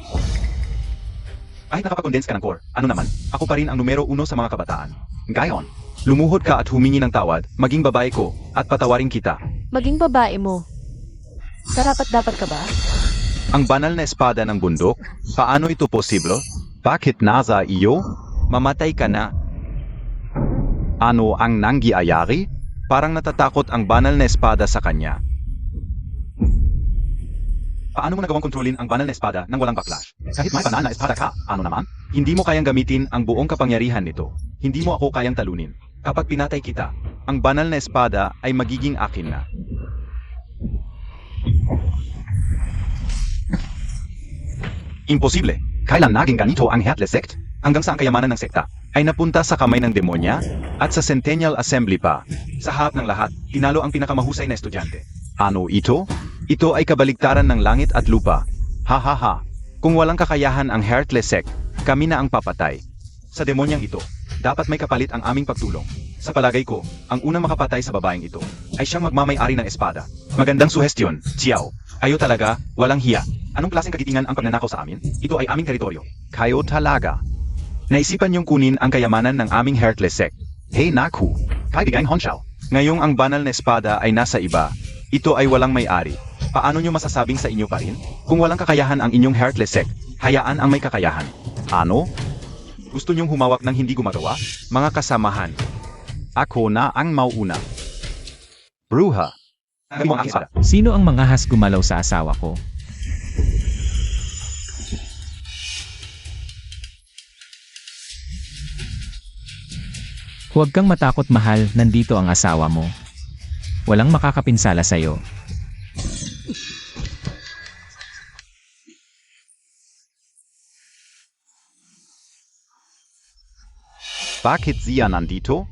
Kahit nakapag-condense ka ng core, ano naman, ako pa rin ang numero 1 sa mga kabataan. Gayon, lumuhod ka at humingi ng tawad, maging babae ko, at patawarin kita. maging babae mo. Karapat-dapat ka ba? Ang banal na espada ng bundok? Paano ito posible? Bakit nasa iyo? Mamatay ka na. Ano ang nangyayari? Parang natatakot ang banal na espada sa kanya. Paano mo nagawang kontrolin ang banal na espada nang walang backlash? Kahit may banal na espada ka, ano naman? Hindi mo kayang gamitin ang buong kapangyarihan nito. Hindi mo ako kayang talunin. Kapag pinatay kita, ang banal na espada ay magiging akin na. Imposible. Kailan naging ganito ang Heartless Sect? Hanggang sa ang kayamanan ng sekta ay napunta sa kamay ng demonya at sa Centennial Assembly pa. Sa harap ng lahat, tinalo ang pinakamahusay na estudyante. Ano ito? Ito ay kabaligtaran ng langit at lupa. Ha ha ha. Kung walang kakayahan ang Heartless Sect, kami na ang papatay. Sa demonyang ito, dapat may kapalit ang aming pagtulong. Sa palagay ko, ang unang makapatay sa babaeng ito ay siyang magmamay-ari ng espada. Magandang suhestyon, Xiao. Ayo talaga, walang hiya. Anong klaseng kagitingan ang pagnanakaw sa amin? Ito ay aming teritoryo. Kayo talaga. Naisipan niyong kunin ang kayamanan ng aming Heartless Sect. Hey naku, kaibigang Honshao. Ngayong ang banal na espada ay nasa iba, ito ay walang may-ari. Paano niyo masasabing sa inyo pa rin? Kung walang kakayahan ang inyong Heartless Sect, hayaan ang may kakayahan. Ano? Gusto niyong humawak ng hindi gumagawa? Mga kasamahan. Ako na ang mauuna. Bruha. Ang mga espada. Sino ang mangahas gumalaw sa asawa ko? Huwag kang matakot mahal, nandito ang asawa mo. Walang makakapinsala sa'yo. Bakit siya nandito?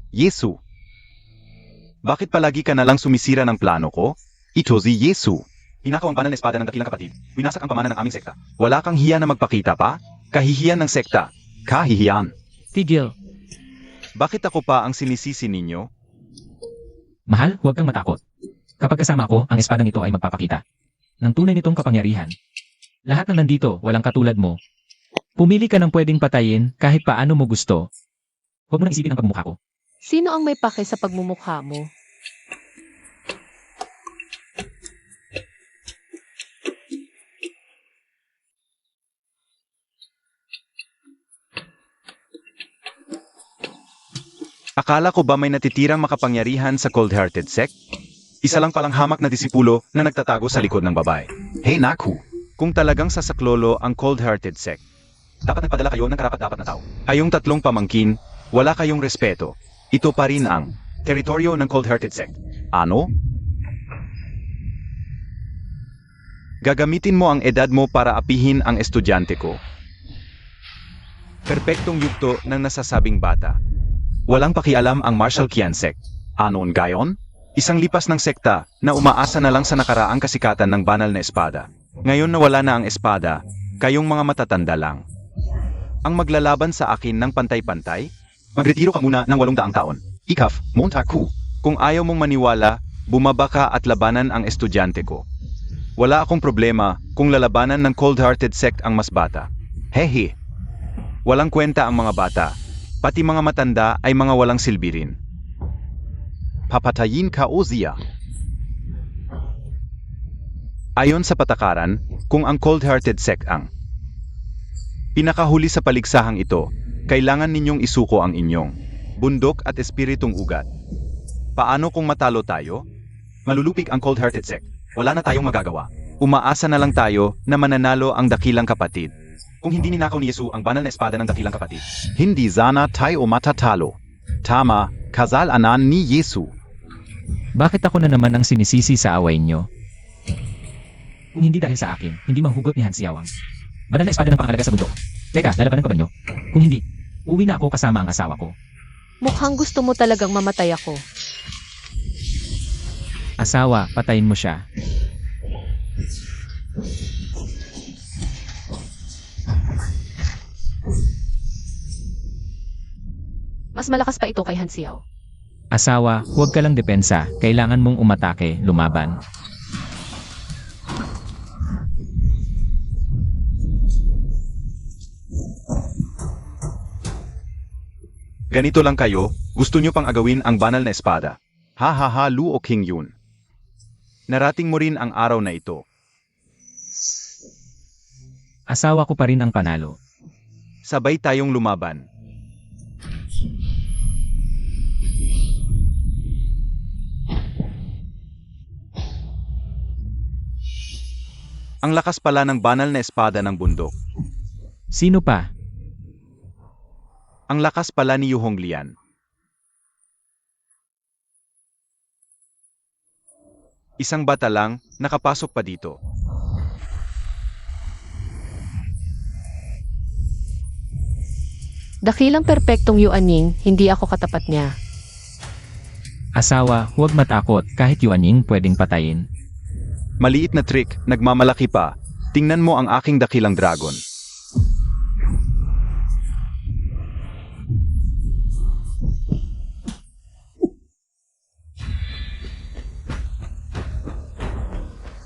Yesu. Bakit palagi ka nalang sumisira ng plano ko? Ito si Yesu. Hinakaw ang banal na espada ng dakilang kapatid. Winasak ang pamana ng aming sekta. Wala kang hiya na magpakita pa? Kahihiyan ng sekta. Kahihiyan. Tigil. Bakit ako pa ang sinisisi ninyo? Mahal, huwag kang matakot. Kapag kasama ko, ang espadang ito ay magpapakita ng tunay nitong kapangyarihan. Lahat ng nandito, walang katulad mo. Pumili ka ng pwedeng patayin kahit paano mo gusto. Huwag mo nang isipin ang pagmumukha ko. Sino ang may pake sa pagmumukha mo? Akala ko ba may natitirang makapangyarihan sa cold-hearted sect? Isa lang palang hamak na disipulo na nagtatago sa likod ng babae. Hey naku! Kung talagang sasaklolo ang cold-hearted sect, dapat nagpadala kayo ng karapat-dapat na tao. Ayong 3 pamangkin, Wala kayong respeto. Ito pa rin ang teritoryo ng cold-hearted sect. Ano? Gagamitin mo ang edad mo para apihin ang estudyante ko. Perpektong yugto ng nasasabing bata. Walang pakialam ang Marshall Kian sect. Anon gayon? Isang lipas ng sekta na umaasa na lang sa nakaraang kasikatan ng banal na espada. Ngayon na wala na ang espada, kayong mga matatanda lang. Ang maglalaban sa akin ng pantay-pantay? Magretiro ka muna ng 800 taon. Ikaf, Montaku. Kung ayaw mong maniwala, bumaba ka at labanan ang estudyante ko. Wala akong problema kung lalabanan ng cold-hearted sect ang mas bata. Hehe. Walang kwenta ang mga bata. Pati mga matanda ay mga walang silbi rin. Papatayin ka o Zia. Ayon sa patakaran, kung ang cold-hearted sect ang pinakahuli sa paligsahang ito, kailangan ninyong isuko ang inyong bundok at espiritong ugat. Paano kung matalo tayo? Malulupig ang cold-hearted sect. Wala na tayong magagawa. Umaasa na lang tayo na mananalo ang dakilang kapatid. Kung hindi ninakaw ni Yesu ang banal na espada ng dakilang kapatid, hindi sana tayo matatalo. Tama, kasalanan ni Yesu. Bakit ako na naman ang sinisisi sa away nyo? Kung hindi dahil sa akin, hindi mahugot ni Hansiawang. Banal na espada ng pangalaga sa bundok. Teka, lalabanan ko ba nyo? Kung hindi, uwi na ako kasama ang asawa ko. Mukhang gusto mo talagang mamatay ako. Asawa, patayin mo siya. Mas malakas pa ito kay Hansiao. Asawa, huwag ka lang depensa. Kailangan mong umatake, lumaban. Ganito lang kayo, gusto nyo pang agawin ang banal na espada. Ha ha ha, Luo King yun. Narating mo rin ang araw na ito. Asawa ko pa rin ang panalo. Sabay tayong lumaban. Ang lakas pala ng banal na espada ng bundok. Sino pa? Ang lakas pala ni Yuhong Lian. Isang bata lang, nakapasok pa dito. Dakilang perpektong Yuaning, hindi ako katapat niya. Asawa, huwag matakot. Kahit Yuaning pwedeng patayin. Maliit na trick, nagmamalaki pa. Tingnan mo ang aking dakilang dragon.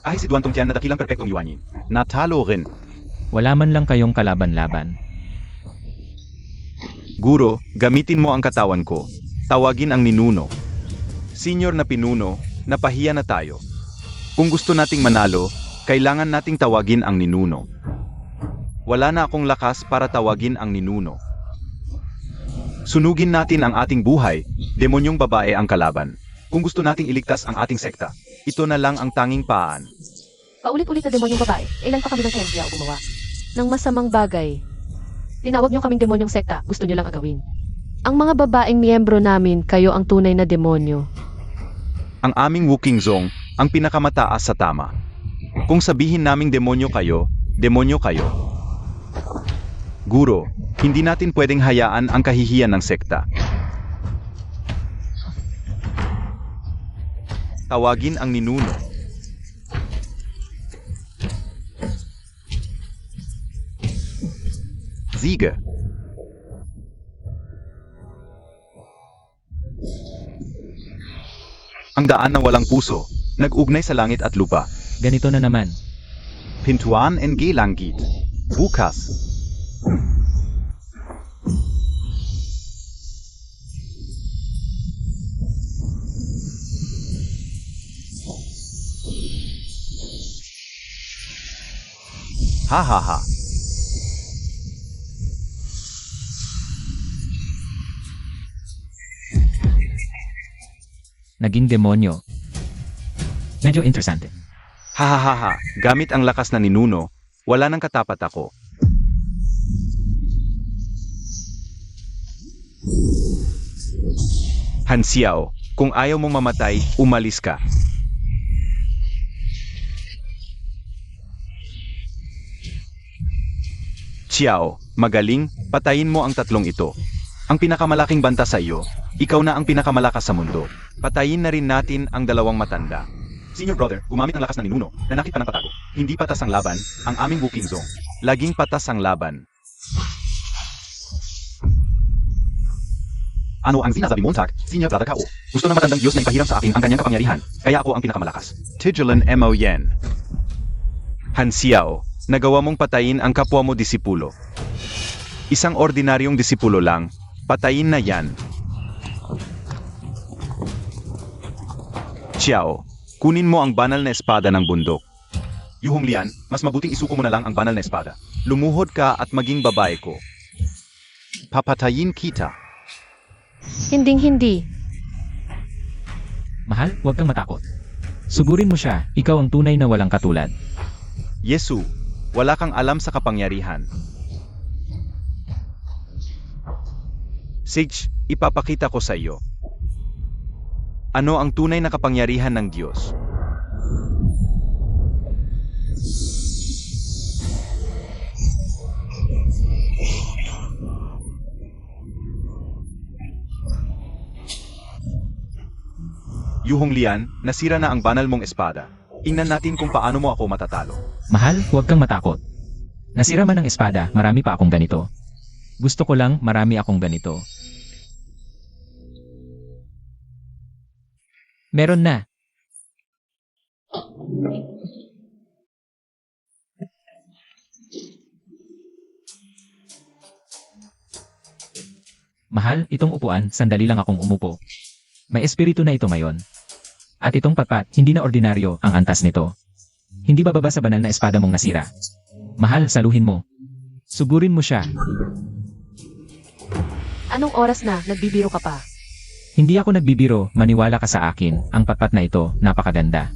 Ay si Duan Tongtian na dakilang perpektong Yuanin. Natalo rin. Wala man lang kayong kalaban-laban. Guro, gamitin mo ang katawan ko. Tawagin ang ninuno. Senior na pinuno, napahiya na tayo. Kung gusto nating manalo, kailangan nating tawagin ang ninuno. Wala na akong lakas para tawagin ang ninuno. Sunugin natin ang ating buhay, demonyong babae ang kalaban. Kung gusto nating iligtas ang ating sekta, ito na lang ang tanging paan. Paulit-ulit na demonyong babae. Ilan pa kami ng Hansiao gumawa? Nang masamang bagay, Tinawag niyo kaming demonyong sekta. Gusto niyo lang agawin. ang mga babaeng miyembro namin, kayo ang tunay na demonyo. Ang aming Wuking Zong, ang pinakamataas sa tama. Kung sabihin naming demonyo kayo, demonyo kayo. Guro, hindi natin pwedeng hayaan ang kahihiyan ng sekta. Tawagin ang ninuno. Siege. Ang daan ng walang puso, nag-ugnay sa langit at lupa. Ganito na naman. Pintuan en Gelangit. Bukas. Ha ha ha. Naging demonyo. Medyo interesante. Ha ha ha ha. Gamit ang lakas na ninuno, wala nang katapat ako. Han Xiao, kung ayaw mong mamatay, umalis ka. Xiao, magaling, patayin mo ang tatlong ito. Ang pinakamalaking banta sa iyo, ikaw na ang pinakamalakas sa mundo. Patayin na rin natin ang dalawang matanda. Senior brother, gumamit ng lakas ng ninuno, nanakit pa ng patago. Hindi patas ang laban, ang aming booking zone. Laging patas ang laban. Ano ang sinasabi mo, Tak? Senior brother Kao. Gusto ng matandang Diyos na ipahiram sa akin ang kanyang kapangyarihan, kaya ako ang pinakamalakas. Tijulan Mo Yen. Han Xiao, nagawa mong patayin ang kapwa mo disipulo. Isang ordinaryong disipulo lang, patayin na yan. Xiao, kunin mo ang banal na espada ng bundok. Yuhong Lian, mas mabuting isuko mo na lang ang banal na espada. Lumuhod ka at maging babae ko. Papatayin kita. Hinding-hindi. Mahal, huwag kang matakot. Sugurin mo siya, ikaw ang tunay na walang katulad. Yesu, wala kang alam sa kapangyarihan. Sige, ipapakita ko sa iyo. Ano ang tunay na kapangyarihan ng Diyos? Yuhong Lian, nasira na ang banal mong espada. Ingnan natin kung paano mo ako matatalo. Mahal, huwag kang matakot. Nasira man ang espada, marami pa akong ganito. Gusto ko lang, marami akong ganito. Meron na. Mahal, itong upuan, sandali lang akong umupo. May espiritu na ito mayon. At itong patpat, hindi na ordinaryo ang antas nito. Hindi bababa sa banal na espada mong nasira. Mahal, saluhin mo. Sugurin mo siya. Anong oras na, nagbibiro ka pa? Hindi ako nagbibiro, maniwala ka sa akin. Ang patpat na ito, napakaganda.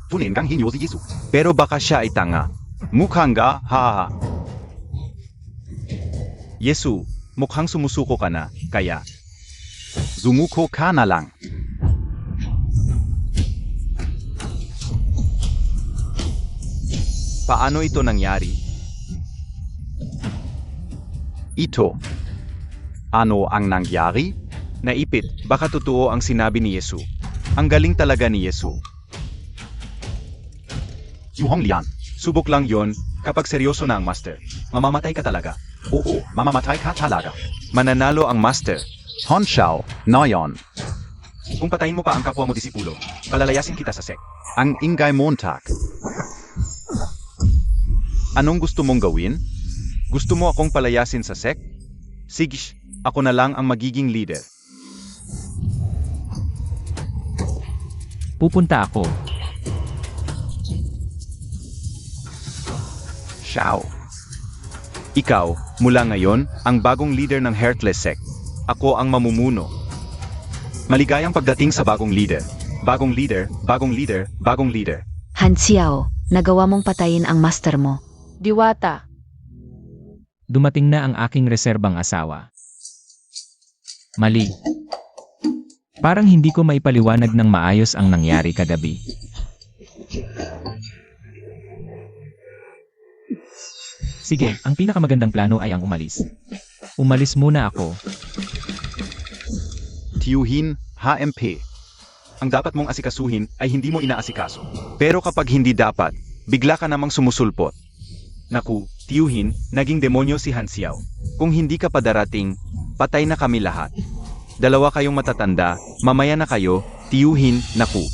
Tunin kang hinyo si Yesu. Pero baka siya ay tanga. Mukhang ga, ha. Yesu, mukhang sumusuko ka na, kaya zumuko ka na lang. Paano ito nangyari? Ito. Ano ang nangyari? Naipit, baka totoo ang sinabi ni Yesu. Ang galing talaga ni Yesu. Yuhong Lian, subok lang yon kapag seryoso na ang master. Mamamatay ka talaga. Oo, mamamatay ka talaga. Mananalo ang master. Hon Xiao, na yon. Kung patayin mo pa ang kapwa mo disipulo, palalayasin kita sa sek. Ang ingay montak. Anong gusto mong gawin? Gusto mo akong palayasin sa sek? Sige, ako na lang ang magiging leader. Pupunta ako. Xiao. Ikaw, mula ngayon, ang bagong leader ng Heartless Sect. Ako ang mamumuno. Maligayang pagdating sa bagong leader. Bagong leader, bagong leader, bagong leader. Han Xiao, nagawa mong patayin ang master mo. Diwata. Dumating na ang aking reserbang asawa. Mali. Parang hindi ko maipaliwanag ng maayos ang nangyari kagabi. Sige, ang pinakamagandang plano ay ang umalis. Umalis muna ako. Tiyuhin, HMP. Ang dapat mong asikasuhin ay hindi mo inaasikaso. Pero kapag hindi dapat, bigla ka namang sumusulpot. Naku, tiyuhin, naging demonyo si Han Xiao. Kung hindi ka pa darating, patay na kami lahat. Dalawa kayong matatanda, mamaya na kayo, tiyuhin, naku.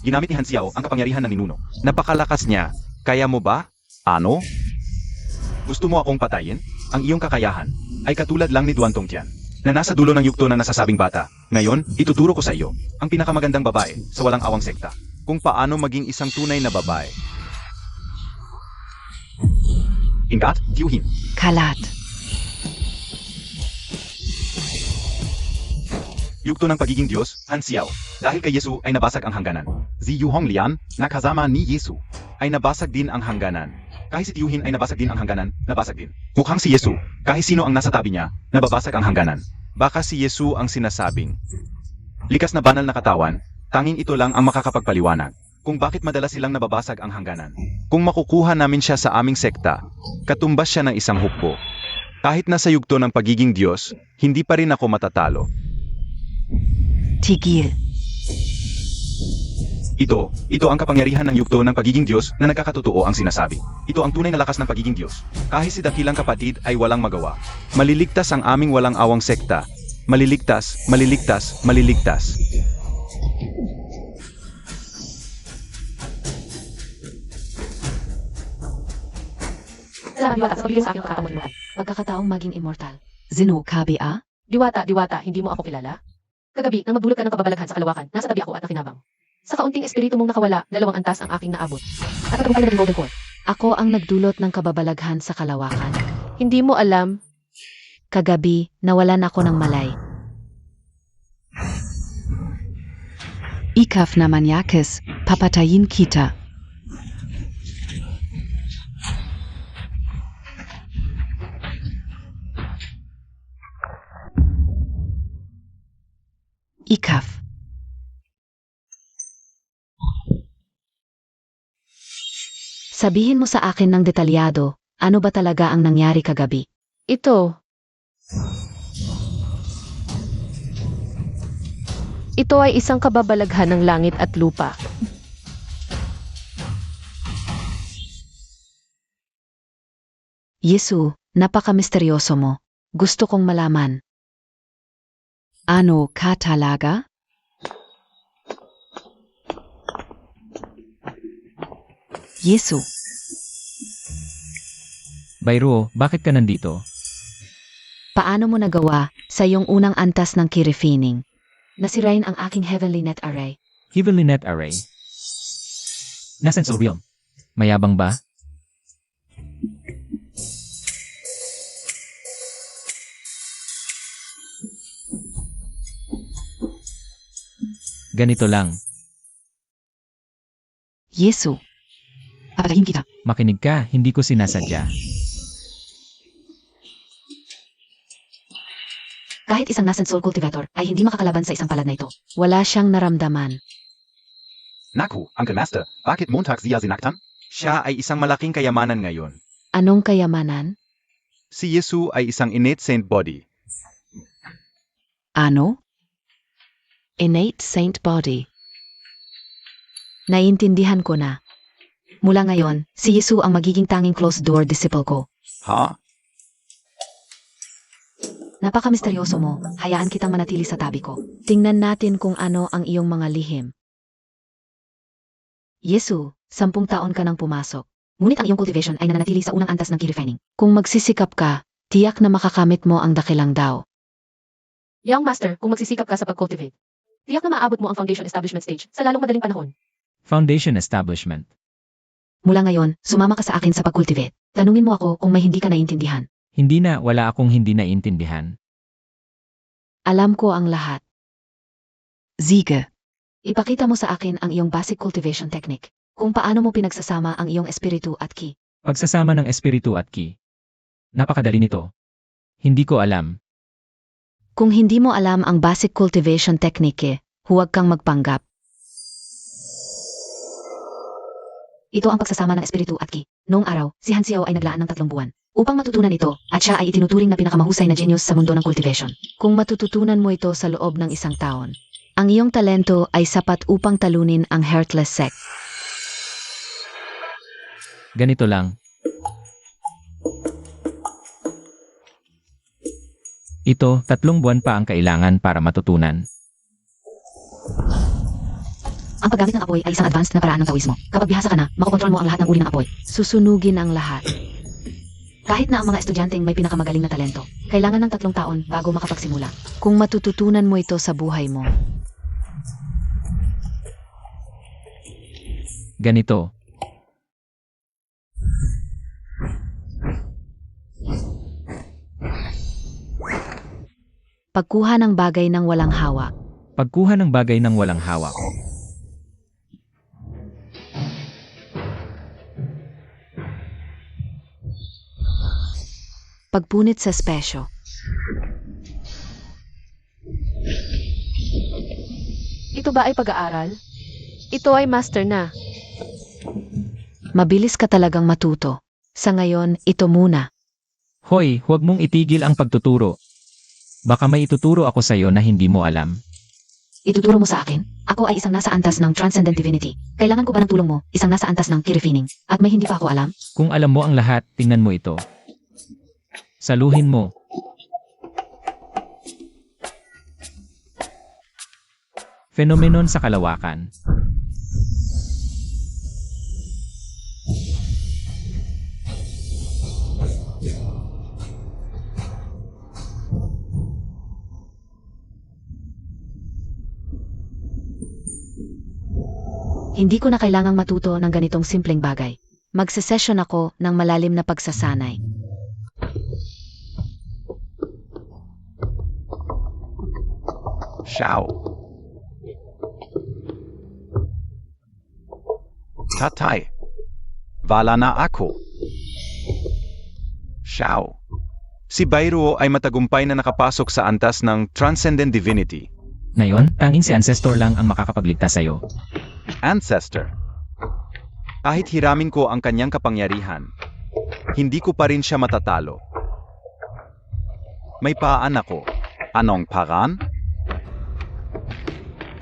Ginamit ni Han Xiao ang kapangyarihan ng ninuno. Napakalakas niya. Kaya mo ba? Ano? Gusto mo akong patayin? Ang iyong kakayahan ay katulad lang ni Duan Tongtian, na nasa dulo ng yugto ng nasasabing bata. Ngayon, ituturo ko sa iyo ang pinakamagandang babae sa walang awang sekta. Kung paano maging isang tunay na babae. Ingat, tiyuhin. Kalat. Yugto ng pagiging Diyos, Han Xiao. Dahil kay Yesu ay nabasag ang hangganan. Si Yuhong Lian, na kasama ni Yesu, ay nabasag din ang hangganan. Kahit si Tiyuhin ay nabasag din ang hangganan, nabasag din. Mukhang si Yesu, kahit sino ang nasa tabi niya, nababasag ang hangganan. Baka si Yesu ang sinasabing. Likas na banal na katawan, tanging ito lang ang makakapagpaliwanag kung bakit madalas silang nababasag ang hangganan. Kung makukuha namin siya sa aming sekta, katumbas siya ng isang hukbo. Kahit nasa yugto ng pagiging Diyos, hindi pa rin ako matatalo. Tigil. Ito ang kapangyarihan ng yugto ng pagiging Diyos na nagkakatotoo ang sinasabi. Ito ang tunay na lakas ng pagiging Diyos. Kahit si dakilang kapatid ay walang magawa. Maliligtas ang aming walang awang sekta. Maliligtas, maliligtas, maliligtas. Salamat Diwata sa pagbibigay sa akin ng pagkakataon mo. Pagkakataong maging immortal. Zino, kabi a? Diwata, hindi mo ako kilala? Kagabi, nang magdulot ka ng kababalaghan sa kalawakan, nasa tabi ako at nakinabang. Sa kaunting espiritu mong nakawala, 2 antas ang aking naabot. At natagumpay na rin Golden Core. Ako ang nagdulot ng kababalaghan sa kalawakan. Hindi mo alam, Kagabi, nawalan ako ng malay. Ikaf na manyakis, papatayin kita. Ikaf. Sabihin mo sa akin ng detalyado, ano ba talaga ang nangyari kagabi? ito ay isang kababalaghan ng langit at lupa. Yesu, napaka-misteryoso mo. Gusto kong malaman. Ano ka talaga? Yesu, Bayro, bakit ka nandito? paano mo nagawa sa iyong unang antas ng kirifining? Nasirain ang aking heavenly net array. Heavenly Net Array. Nasaan sa realm? Mayabang ba? Ganito lang, Yesu, papatayin kita. makinig ka, hindi ko sinasadya. Kahit isang nascent soul cultivator ay hindi makakalaban sa isang palad na ito. Wala siyang naramdaman. Naku, Uncle Master, bakit Montag siya sinaktan? Siya ay isang malaking kayamanan ngayon. Anong kayamanan? Si Yesu ay isang innate saint body. Ano? Innate saint body. Naiintindihan ko na. Mula ngayon, si Yesu ang magiging tanging closed-door disciple ko. Ha? Napaka-misteryoso mo, hayaan kitang manatili sa tabi ko. Tingnan natin kung ano ang iyong mga lihim. Yesu, 10 taon ka nang pumasok. Ngunit ang iyong cultivation ay nananatili sa unang antas ng key refining. Kung magsisikap ka, tiyak na makakamit mo ang dakilang daw. Young Master, kung magsisikap ka sa pag-cultivate, tiyak na maaabot mo ang foundation establishment stage sa lalong madaling panahon. Foundation Establishment. Mula ngayon, sumama ka sa akin sa pag-cultivate. Tanungin mo ako kung may hindi ka naiintindihan. Hindi na, wala akong hindi naiintindihan. Alam ko ang lahat. Ziege. Ipakita mo sa akin ang iyong basic cultivation technique. Kung paano mo pinagsasama ang iyong espiritu at ki. Pagsasama ng espiritu at ki. Napakadali nito. Hindi ko alam. Kung hindi mo alam ang basic cultivation technique, huwag kang magpanggap. Ito ang pagsasama ng espiritu at ki. Noong araw, si Hansiao ay naglaan ng 3 buwan upang matutunan ito at siya ay itinuturing na pinakamahusay na genius sa mundo ng cultivation. Kung matututunan mo ito sa loob ng 1 taon, ang iyong talento ay sapat upang talunin ang Heartless Sect. Ganito lang. Ito, 3 buwan pa ang kailangan para matutunan. Ang paggamit ng apoy ay isang advanced na paraan ng taoismo. Kapag bihasa ka na, makokontrol mo ang lahat ng uri ng apoy. Susunugin ang lahat. Kahit na ang mga estudyanteng may pinakamagaling na talento, kailangan ng 3 taon bago makapagsimula. Kung matututunan mo ito sa buhay mo. Ganito. Pagkuha ng bagay ng walang hawak. Pagkuha ng bagay ng walang hawak. Pagpunit sa spesyo. Ito ba ay pag-aaral? Ito ay master na. Mabilis ka talagang matuto. Sa ngayon, ito muna. Hoy, huwag mong itigil ang pagtuturo. Baka may ituturo ako sa'yo na hindi mo alam. Ituturo mo sa akin? Ako ay isang nasa antas ng Transcendent Divinity. Kailangan ko ba ng tulong mo? Isang nasa antas ng key refining. At may hindi pa ako alam? Kung alam mo ang lahat, tingnan mo ito. Saluhin mo. Fenomenon sa kalawakan. Hindi ko na kailangang matuto ng ganitong simpleng bagay. Magsesesyon ako ng malalim na pagsasanay. Ciao. Tatay. Wala na ako. Ciao. Si Bayruo ay matagumpay na nakapasok sa antas ng Transcendent Divinity. Ngayon, tanging si Ancestor lang ang makakapagligtas sa'yo. Ancestor. Kahit hiramin ko ang kanyang kapangyarihan, hindi ko pa rin siya matatalo. May paan ako. Anong paraan?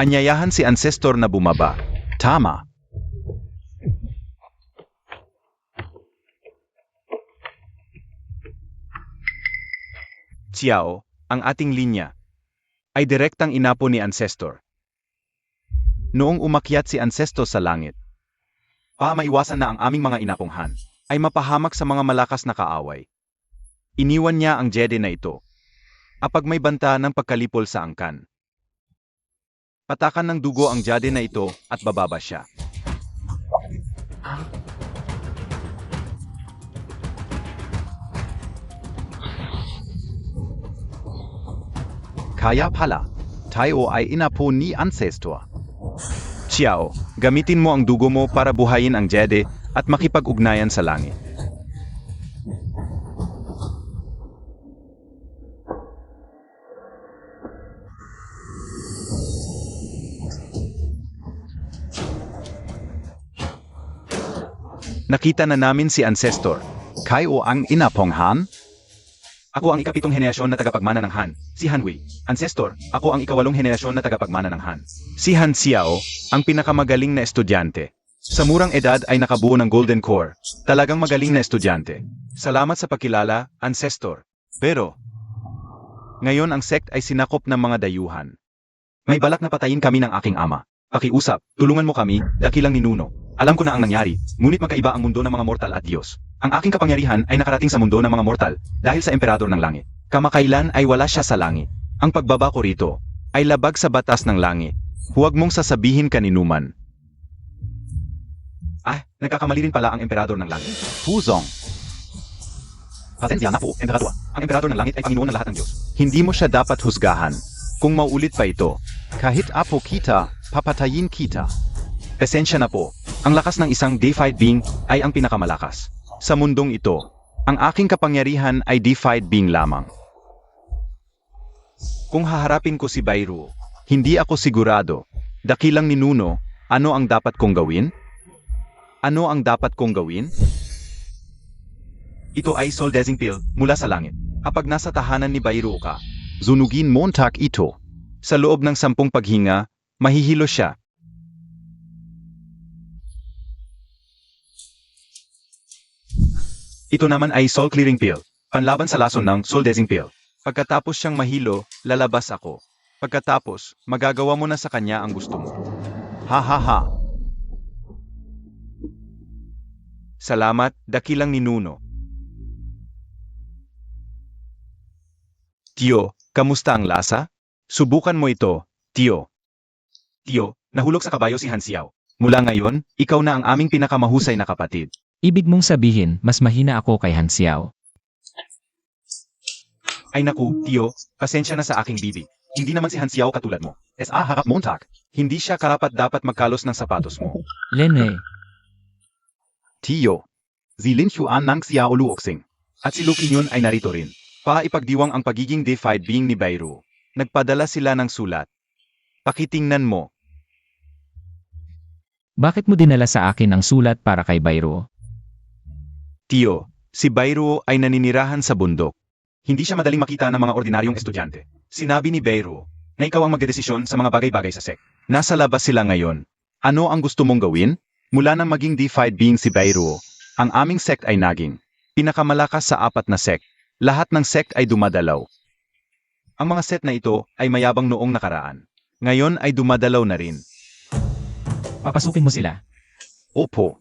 Anyayahan si Ancestor na bumaba. Tama. Xiao, ang ating linya, ay direktang inapo ni Ancestor. Noong umakyat si Ancestor sa langit, maiwasan na ang aming mga inaponghan ay mapahamak sa mga malakas na kaaway. Iniwan niya ang Jedi na ito, apag may banta ng pagkalipol sa angkan. Patakan ng dugo ang Jedi na ito at bababa siya. Kaya pala, tayo ay inapo ni Ancestor. Xiao, gamitin mo ang dugo mo para buhayin ang Jedi at makipag-ugnayan sa langit. Nakita na namin si Ancestor. Kayo ang inaponghan? Ako ang ikapitong henerasyon na tagapagmana ng Han, si Han Wei. Ancestor, ako ang ikawalong henerasyon na tagapagmana ng Han. Si Han Xiao, ang pinakamagaling na estudyante. Sa murang edad ay nakabuo ng Golden Core. Talagang magaling na estudyante. Salamat sa pakilala, Ancestor. Pero, ngayon ang sect ay sinakop ng mga dayuhan. May balak na patayin kami ng aking ama. Pakiusap, tulungan mo kami, dakilang ninuno. Alam ko na ang nangyari, ngunit magkaiba ang mundo ng mga mortal at Diyos. Ang aking kapangyarihan ay nakarating sa mundo ng mga mortal dahil sa Emperador ng Langit. Kamakailan ay wala siya sa langit. Ang pagbaba ko rito ay labag sa batas ng langit. Huwag mong sasabihin kaninuman. Nagkakamali rin pala ang Emperador ng Langit. Fuzong. Pasensya na po, Emperador. Ang Emperador ng Langit ay Panginoon ng lahat ng Diyos. Hindi mo siya dapat husgahan. Kung maulit pa ito, kahit apo kita, papatayin kita. Pasensya na po. Ang lakas ng isang deified being ay ang pinakamalakas. Sa mundong ito, ang aking kapangyarihan ay deified being lamang. Kung haharapin ko si Bayruo, hindi ako sigurado. Dakilang ninuno, ano ang dapat kong gawin? Ano ang dapat kong gawin? Ito ay soul deathing pill mula sa langit. Kapag nasa tahanan ni Bayruo ka, zunugin montak ito. Sa loob ng 10 paghinga, mahihilo siya. Ito naman ay soul clearing pill, panlaban sa lason ng soul deathing pill. Pagkatapos siyang mahilo, lalabas ako. Pagkatapos, magagawa mo na sa kanya ang gusto mo. Ha ha ha. Salamat, dakilang ninuno. Tio, kamusta ang lasa? Subukan mo ito, Tio. Tio, nahulog sa kabayo si Han Xiao. Mula ngayon, ikaw na ang aming pinakamahusay na kapatid. Ibig mong sabihin, mas mahina ako kay Han Xiao. Ay naku, Tio, pasensya na sa aking bibi. Hindi naman si Han Xiao katulad mo. Harap montak. Hindi siya karapat-dapat magkalos ng sapatos mo. Lene, Tio, zilin Huan ng Xiao Luoxing. At si Lu Qingyun ay narito rin. Paipagdiwang ang pagiging deified being ni Bayruo. Nagpadala sila ng sulat. Pakitingnan mo. Bakit mo dinala sa akin ang sulat para kay Bayro? Tio, si Bayro ay naninirahan sa bundok. Hindi siya madaling makita ng mga ordinaryong estudyante. Sinabi ni Bayro na ikaw ang magdedesisyon sa mga bagay-bagay sa sect. Nasa labas sila ngayon. Ano ang gusto mong gawin? Mula nang maging deified being si Bayro, ang aming sect ay naging pinakamalakas sa 4 na sect. Lahat ng sect ay dumadalaw. Ang mga set na ito ay mayabang noong nakaraan. Ngayon ay dumadalaw na rin. Papasukin mo sila. Opo.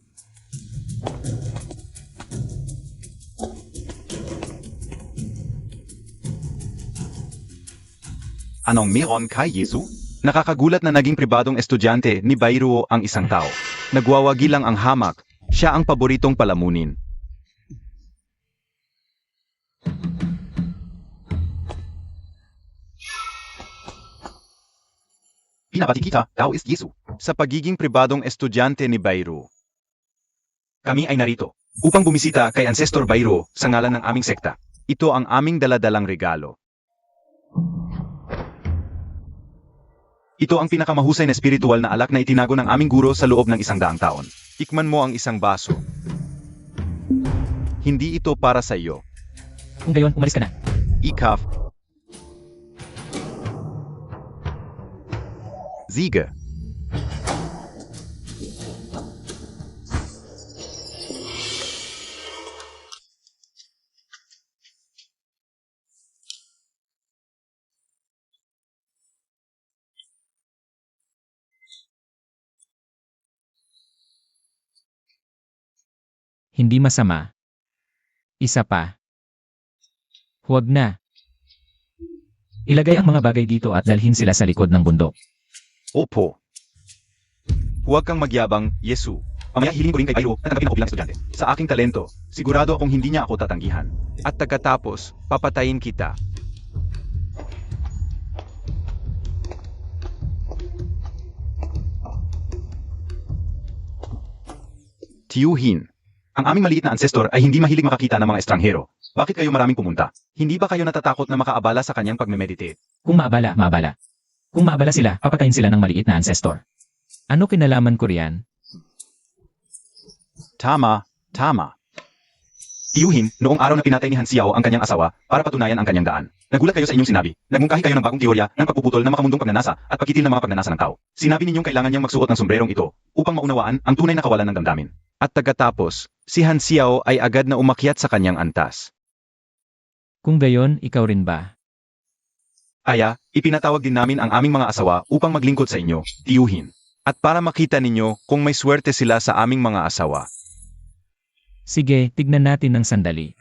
Anong meron kay Yesu? Nakakagulat na naging pribadong estudyante ni Bayro ang isang tao. Nagwawagi lang ang hamak, siya ang paboritong palamunin. Pinabati kita, thou is Yesu. Sa pagiging pribadong estudyante ni Bayro. Kami ay narito upang bumisita kay Ancestor Bayro sa ngalan ng aming sekta. Ito ang aming daladalang regalo. Ito ang pinakamahusay na spiritual na alak na itinago ng aming guro sa loob ng 100 taon. Tikman mo ang isang baso. Hindi ito para sa iyo. Kung gayon, umalis ka na. Ikaf. Siege. Hindi masama. Isa pa. Huwag na. Ilagay ang mga bagay dito at dalhin sila sa likod ng bundok. Opo. Huwag kang magyabang, Yesu. Mamaya hiling ko rin kay Bayro na tanggapin ako bilang estudyante. Sa aking talento, sigurado akong hindi niya ako tatanggihan. At pagkatapos, papatayin kita. Tiyuhin. Ang aming maliit na ancestor ay hindi mahilig makakita ng mga estranghero. Bakit kayo maraming pumunta? Hindi ba kayo natatakot na makaabala sa kanyang pagme-meditate? Kung maabala, maabala. Kung maabala sila, papatayin sila ng maliit na ancestor. Ano kinalaman ko riyan? Tama, tama. Tiyuhin, noong araw na pinatay ni Hansiao ang kanyang asawa para patunayan ang kanyang daan. Nagulat kayo sa inyong sinabi. Nagmungkahi kayo ng bagong teorya ng pagpuputol ng makamundong pagnanasa at pagkitil ng mga pagnanasa ng tao. Sinabi ninyong kailangan niyang magsuot ng sombrerong ito upang maunawaan ang tunay na kawalan ng damdamin. At pagkatapos, si Hansiao ay agad na umakyat sa kanyang antas. Kung gayon, ikaw rin ba? Aya, ipinatawag din namin ang aming mga asawa upang maglingkod sa inyo, tiyuhin. At para makita ninyo kung may swerte sila sa aming mga asawa. Sige, tignan natin ng sandali.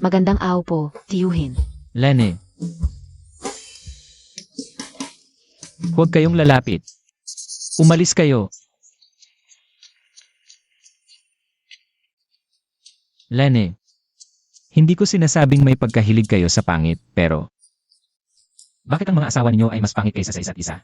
Magandang araw po, tiyuhin. Lene. Huwag kayong lalapit. Umalis kayo. Lene. Hindi ko sinasabing may pagkahilig kayo sa pangit, pero... Bakit ang mga asawa ninyo ay mas pangit kaysa sa isa't isa?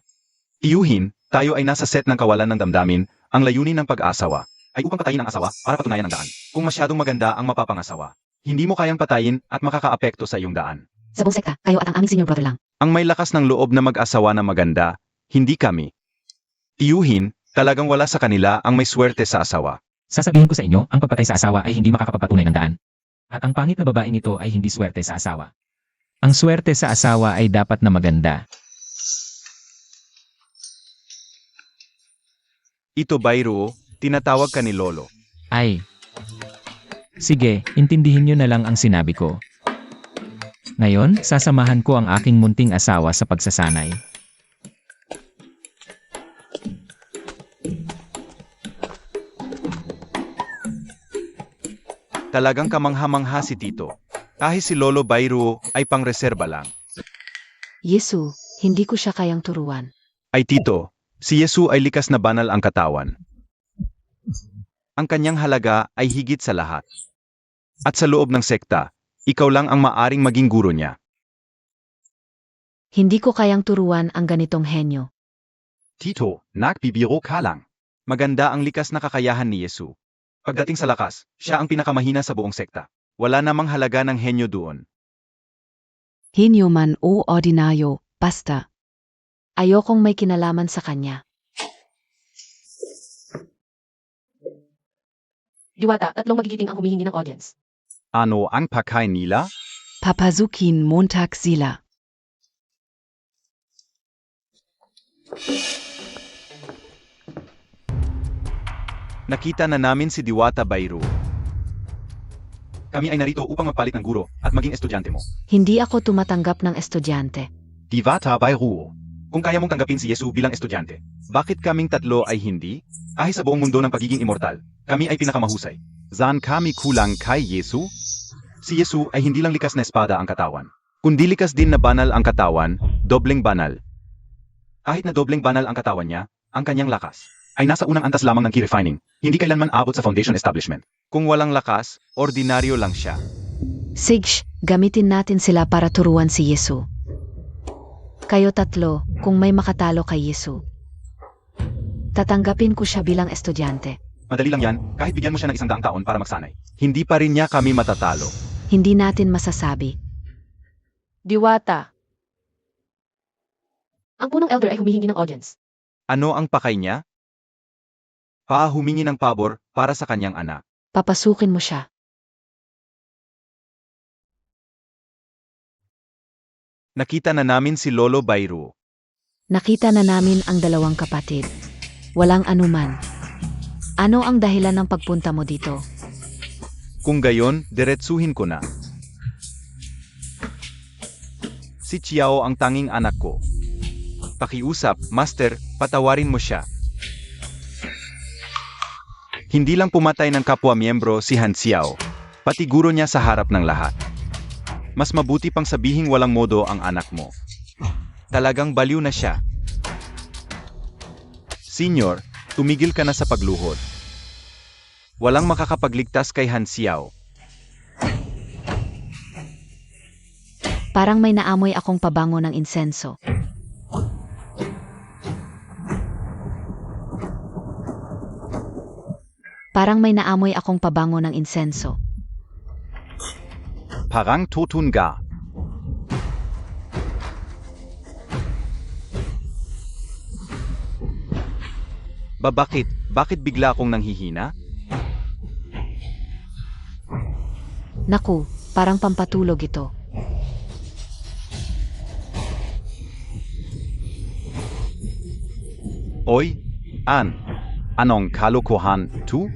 Tiyuhin, tayo ay nasa set ng kawalan ng damdamin, ang layunin ng pag-asawa ay upang patayin ang asawa para patunayan ang daan. Kung masyadong maganda ang mapapangasawa, hindi mo kayang patayin at makakaapekto sa iyong daan. Sa buong sekta, kayo at ang aming senior brother lang. Ang may lakas ng loob na mag-asawa na maganda, hindi kami. Tiyuhin, talagang wala sa kanila ang may swerte sa asawa. Sasabihin ko sa inyo, ang pagpatay sa asawa ay hindi makakapagpatunay ng daan. At ang pangit na babaeng ito ay hindi swerte sa asawa. Ang swerte sa asawa ay dapat na maganda. Ito Bayro, tinatawag ka ni Lolo. Ay. Sige, intindihin nyo na lang ang sinabi ko. Ngayon, sasamahan ko ang aking munting asawa sa pagsasanay. Talagang kamangha-mangha si Tito. Kahit si Lolo Bayro ay pangreserba lang. Yesu, hindi ko siya kayang turuan. Ay Tito, si Yesu ay likas na banal ang katawan. Ang kanyang halaga ay higit sa lahat. At sa loob ng sekta, ikaw lang ang maaring maging guro niya. Hindi ko kayang turuan ang ganitong henyo. Tito, nagbibiro ka lang. Maganda ang likas na kakayahan ni Yesu. Pagdating sa lakas, siya ang pinakamahina sa buong sekta. Wala namang halaga ng henyo doon. Henyo man o ordinaryo, basta. Ayokong may kinalaman sa kanya. Diwata, 3 magigiting ang humihingi ng audience. Ano ang pakay nila? Papasukin Montag sila. Nakita na namin si Diwata Bayru. Kami ay narito upang magpalit ng guro at maging estudyante mo. Hindi ako tumatanggap ng estudyante. Diwata Bayru. Kung kaya mong tanggapin si Yesu bilang estudyante, bakit kaming tatlo ay hindi? Kahit sa buong mundo ng pagiging immortal, kami ay pinakamahusay. Saan kami kulang kay Yesu? Si Yesu ay hindi lang likas na espada ang katawan, kundi likas din na banal ang katawan, dobleng banal. Kahit na dobleng banal ang katawan niya, ang kanyang lakas ay nasa unang antas lamang ng key refining, hindi kailanman abot sa foundation establishment. Kung walang lakas, ordinaryo lang siya. Sige, gamitin natin sila para turuan si Yesu. Kayo tatlo, kung may makatalo kay Yesu, tatanggapin ko siya bilang estudyante. Madali lang yan, kahit bigyan mo siya ng 100 taon para magsanay. Hindi pa rin niya kami matatalo. Hindi natin masasabi. Diwata. Ang punong elder ay humihingi ng audience. Ano ang pakay niya? Humingi ng pabor para sa kanyang anak. Papasukin mo siya. Nakita na namin si Lolo Bayru. Nakita na namin ang 2 kapatid. Walang anuman. Ano ang dahilan ng pagpunta mo dito? Kung gayon, diretsuhin ko na. Si Chiao ang tanging anak ko. Pakiusap, Master, patawarin mo siya. Hindi lang pumatay ng kapwa-miyembro si Han Xiao, pati guro niya sa harap ng lahat. Mas mabuti pang sabihing walang modo ang anak mo. Talagang baliw na siya. Senyor, tumigil ka na sa pagluhod. Walang makakapagligtas kay Han Xiao. Parang may naamoy akong pabango ng insenso. Parang may naamoy akong pabango ng insenso. Parang Totunga. Bakit? Bakit bigla akong nanghihina? Naku, parang pampatulog ito. Oy, anong kalokohan tu?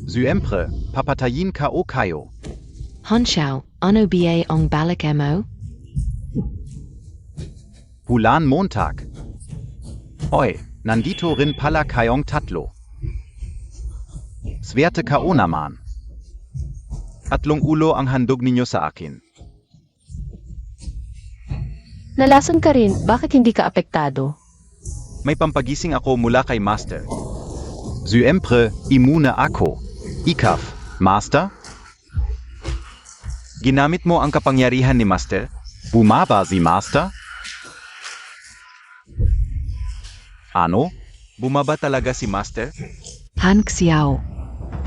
Siyempre, papatayin ka o kayo. Honshao, ano ba ang balakamo? Hulan Montag. Oy, nandito rin pala kayong tatlo. Swerte ka o naman. 3 ulo ang handog ninyo sa akin. Nalason ka rin, bakit hindi ka apektado? May pampagising ako mula kay Master. Siyempre, imuna ako. Ikaf, Master? Ginamit mo ang kapangyarihan ni Master? Bumaba si Master? Ano? Bumaba talaga si Master? Han Xiao,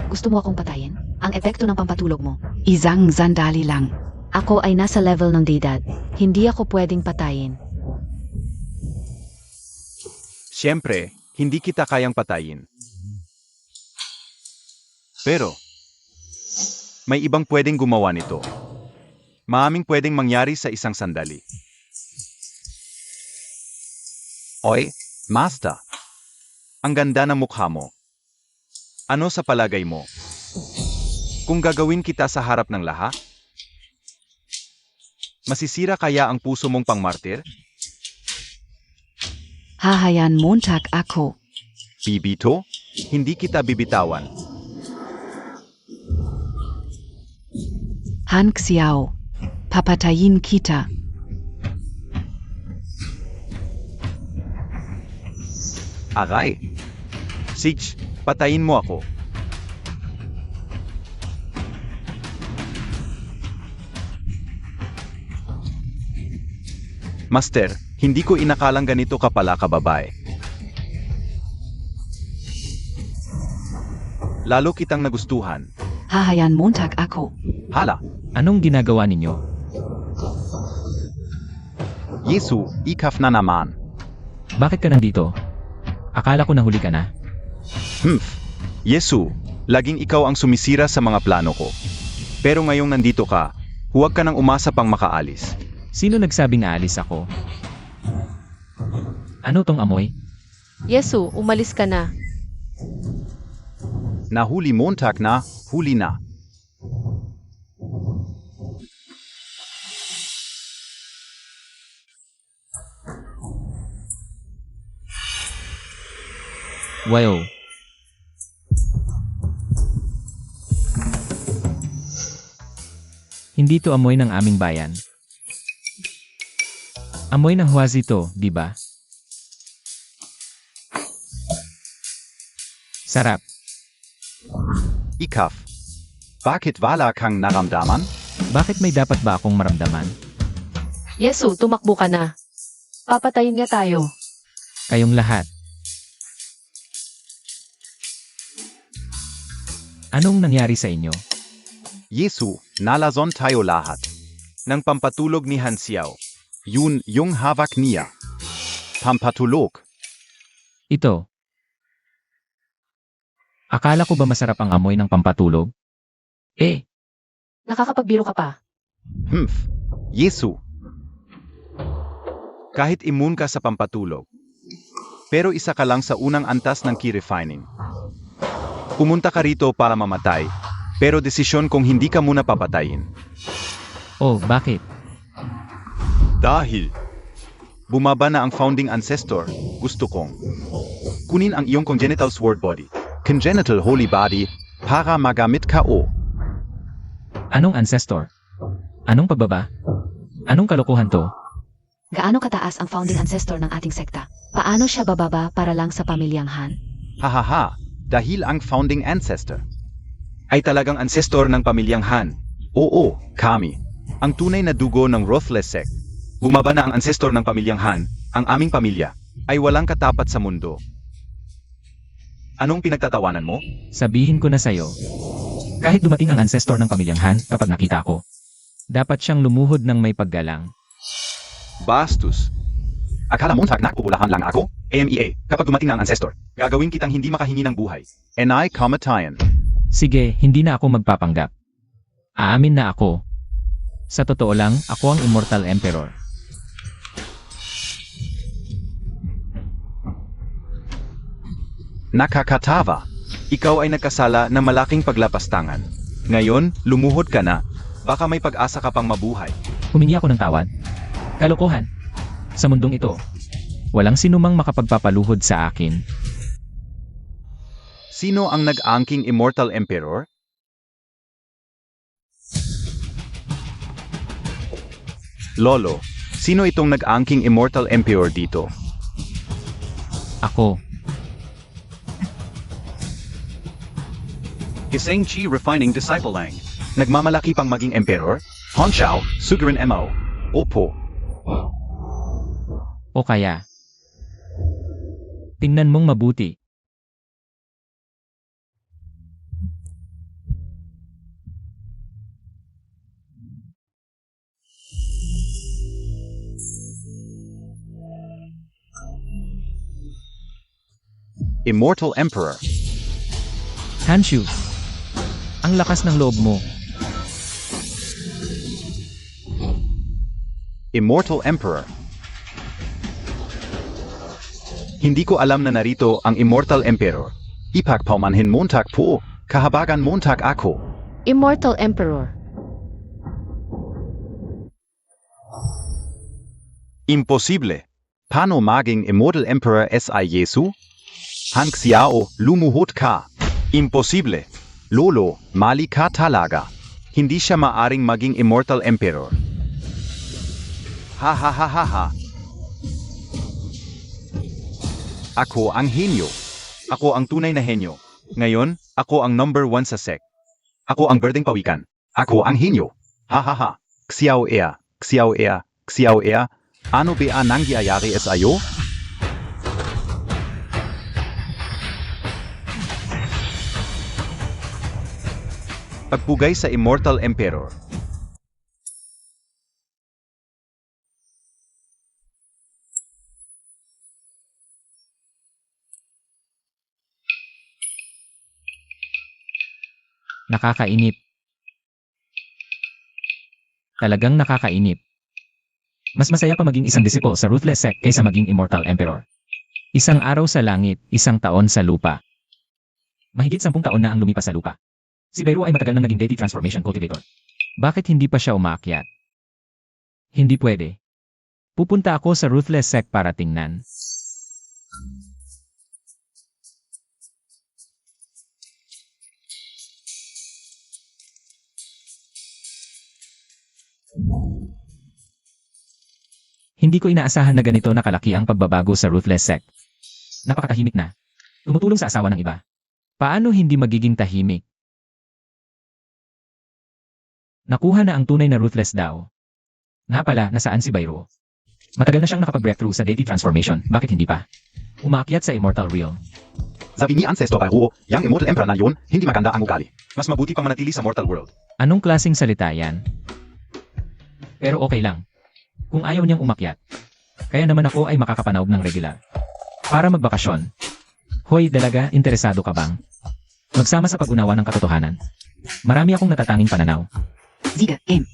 Gusto mo akong patayin? Ang epekto ng pampatulog mo. isang sandali lang. Ako ay nasa level ng deidad. Hindi ako pwedeng patayin. Siyempre, hindi kita kayang patayin. Pero, may ibang pwedeng gumawa nito. Maaming pwedeng mangyari sa isang sandali. Oy, Master. Ang ganda ng mukha mo. Ano sa palagay mo? Kung gagawin kita sa harap ng lahat? Masisira kaya ang puso mong pangmartir? Hahayan Montag ako. Bibito? Hindi kita bibitawan. Han Xiao, papatayin kita. Aray! Sige, patayin mo ako. Master, hindi ko inakalang ganito ka pala kababae. Lalo kitang nagustuhan. Hahayan Montag ako. Hala, Anong ginagawa ninyo? Yesu, ikaf na naman. Bakit ka nandito? Akala ko nahuli ka na. Yesu, laging ikaw ang sumisira sa mga plano ko. Pero ngayong nandito ka, huwag ka nang umasa pang makaalis. Sino nagsabing aalis ako? Ano tong amoy? Yesu, umalis ka na. Nahuli Montag na, huli na. Wow. Hindi to amoy ng aming bayan. Amoy ng huwazi to, di ba? Sarap. Ikaf. Bakit wala kang naramdaman? Bakit may dapat ba akong maramdaman? Yesu, tumakbo ka na. Papatayin niya tayo. Kayong lahat. Anong nangyari sa inyo? Yesu, nalazon tayo lahat. Nang pampatulog ni Hansiao. Yun yung hawak niya. Pampatulog. Ito. Akala ko ba masarap ang amoy ng pampatulog? Nakakapagbiro ka pa. Yesu. Kahit immune ka sa pampatulog. Pero isa ka lang sa unang antas ng key refining. Pumunta ka rito para mamatay, pero desisyon kung hindi ka muna papatayin. Oh, bakit? Dahil bumaba na ang founding ancestor, gusto kong kunin ang iyong congenital sword body, congenital holy body, para magamit ka o. Anong ancestor? Anong pagbaba? Anong kalokohan to? Gaano kataas ang founding ancestor ng ating sekta? Paano siya bababa para lang sa pamilyang Han? Hahaha, dahil ang founding ancestor ay talagang ancestor ng pamilyang Han. Oo, kami. Ang tunay na dugo ng Ruthless Sect. Bumaba na ang ancestor ng pamilyang Han, ang aming pamilya, ay walang katapat sa mundo. Anong pinagtatawanan mo? Sabihin ko na sa'yo. Kahit dumating ang ancestor ng pamilyang Han kapag nakita ko, dapat siyang lumuhod ng may paggalang. Bastos. Akala mo nagpupulahan lang ako? AMEA, kapag dumating na ang ancestor, gagawin kitang hindi makahingi ng buhay. And I kamatayan. Sige, hindi na ako magpapanggap. Aamin na ako. Sa totoo lang, ako ang Immortal Emperor. Nakakatawa. Ikaw ay nagkasala ng malaking paglapastangan. Ngayon, lumuhod ka na. Baka may pag-asa ka pang mabuhay. Humingi ako ng tawad. Kalokohan. Sa mundong ito, walang sinumang makapagpapaluhod sa akin. Sino ang nag-angking Immortal Emperor? Lolo, sino itong nag-angking Immortal Emperor dito? Ako. Isang Chi Refining Disciple Lang. Nagmamalaki pang maging Emperor? Honshao, Sugarin Mo. Opo. O kaya, tingnan mong mabuti. Immortal Emperor. Hanshu, ang lakas ng loob mo. Immortal Emperor. Hindi ko alam na narito ang Immortal Emperor. Ipagpaumanhin Montag po, kahabagan Montag ako. Immortal Emperor. Imposible. Paano maging Immortal Emperor si Yesu? Hank Xiao, lumuhod ka. Imposible. Lolo, mali ka talaga. Hindi siya maaring maging Immortal Emperor. Ha ha ha ha ha. Ako ang henyo. Ako ang tunay na henyo. Ngayon, ako ang number 1 sa sect. Ako ang berdeng pawikan. Ako ang henyo. Ha ha ha. Xiao Ea, Xiao Ea, Xiao Ea. Ano ba nangyayari sa iyo? Pagpugay sa Immortal Emperor. Nakakainip. Talagang nakakainip. Mas masaya pa maging isang disciple sa ruthless sect kaysa maging immortal emperor. Isang araw sa langit, isang taon sa lupa. Mahigit 10 taon na ang lumipas sa lupa. Si Beru ay matagal nang naging deity transformation cultivator. Bakit hindi pa siya umaakyat? Hindi pwede. Pupunta ako sa ruthless sect para tingnan. Hindi ko inaasahan na ganito na kalaki ang pagbabago sa ruthless sect. Napakatahimik na. Tumutulong sa asawa ng iba. Paano hindi magiging tahimik? Nakuha na ang tunay na ruthless daw. Nga pala, nasaan si Bayro? Matagal na siyang nakapag-breakthrough sa deity transformation, bakit hindi pa? Umaakyat sa immortal realm. Sabi ni Ancestor Bayro, yang immortal emperor na yun, hindi maganda ang ugali. Mas mabuti pa manatili sa mortal world. Anong klaseng salita yan? Pero okay lang. Kung ayaw niyang umakyat. Kaya naman ako ay makakapanaog ng regular. Para magbakasyon. Hoy, dalaga, interesado ka bang? Magsama sa pag-unawa ng katotohanan. Marami akong natatanging pananaw. Ziga, game.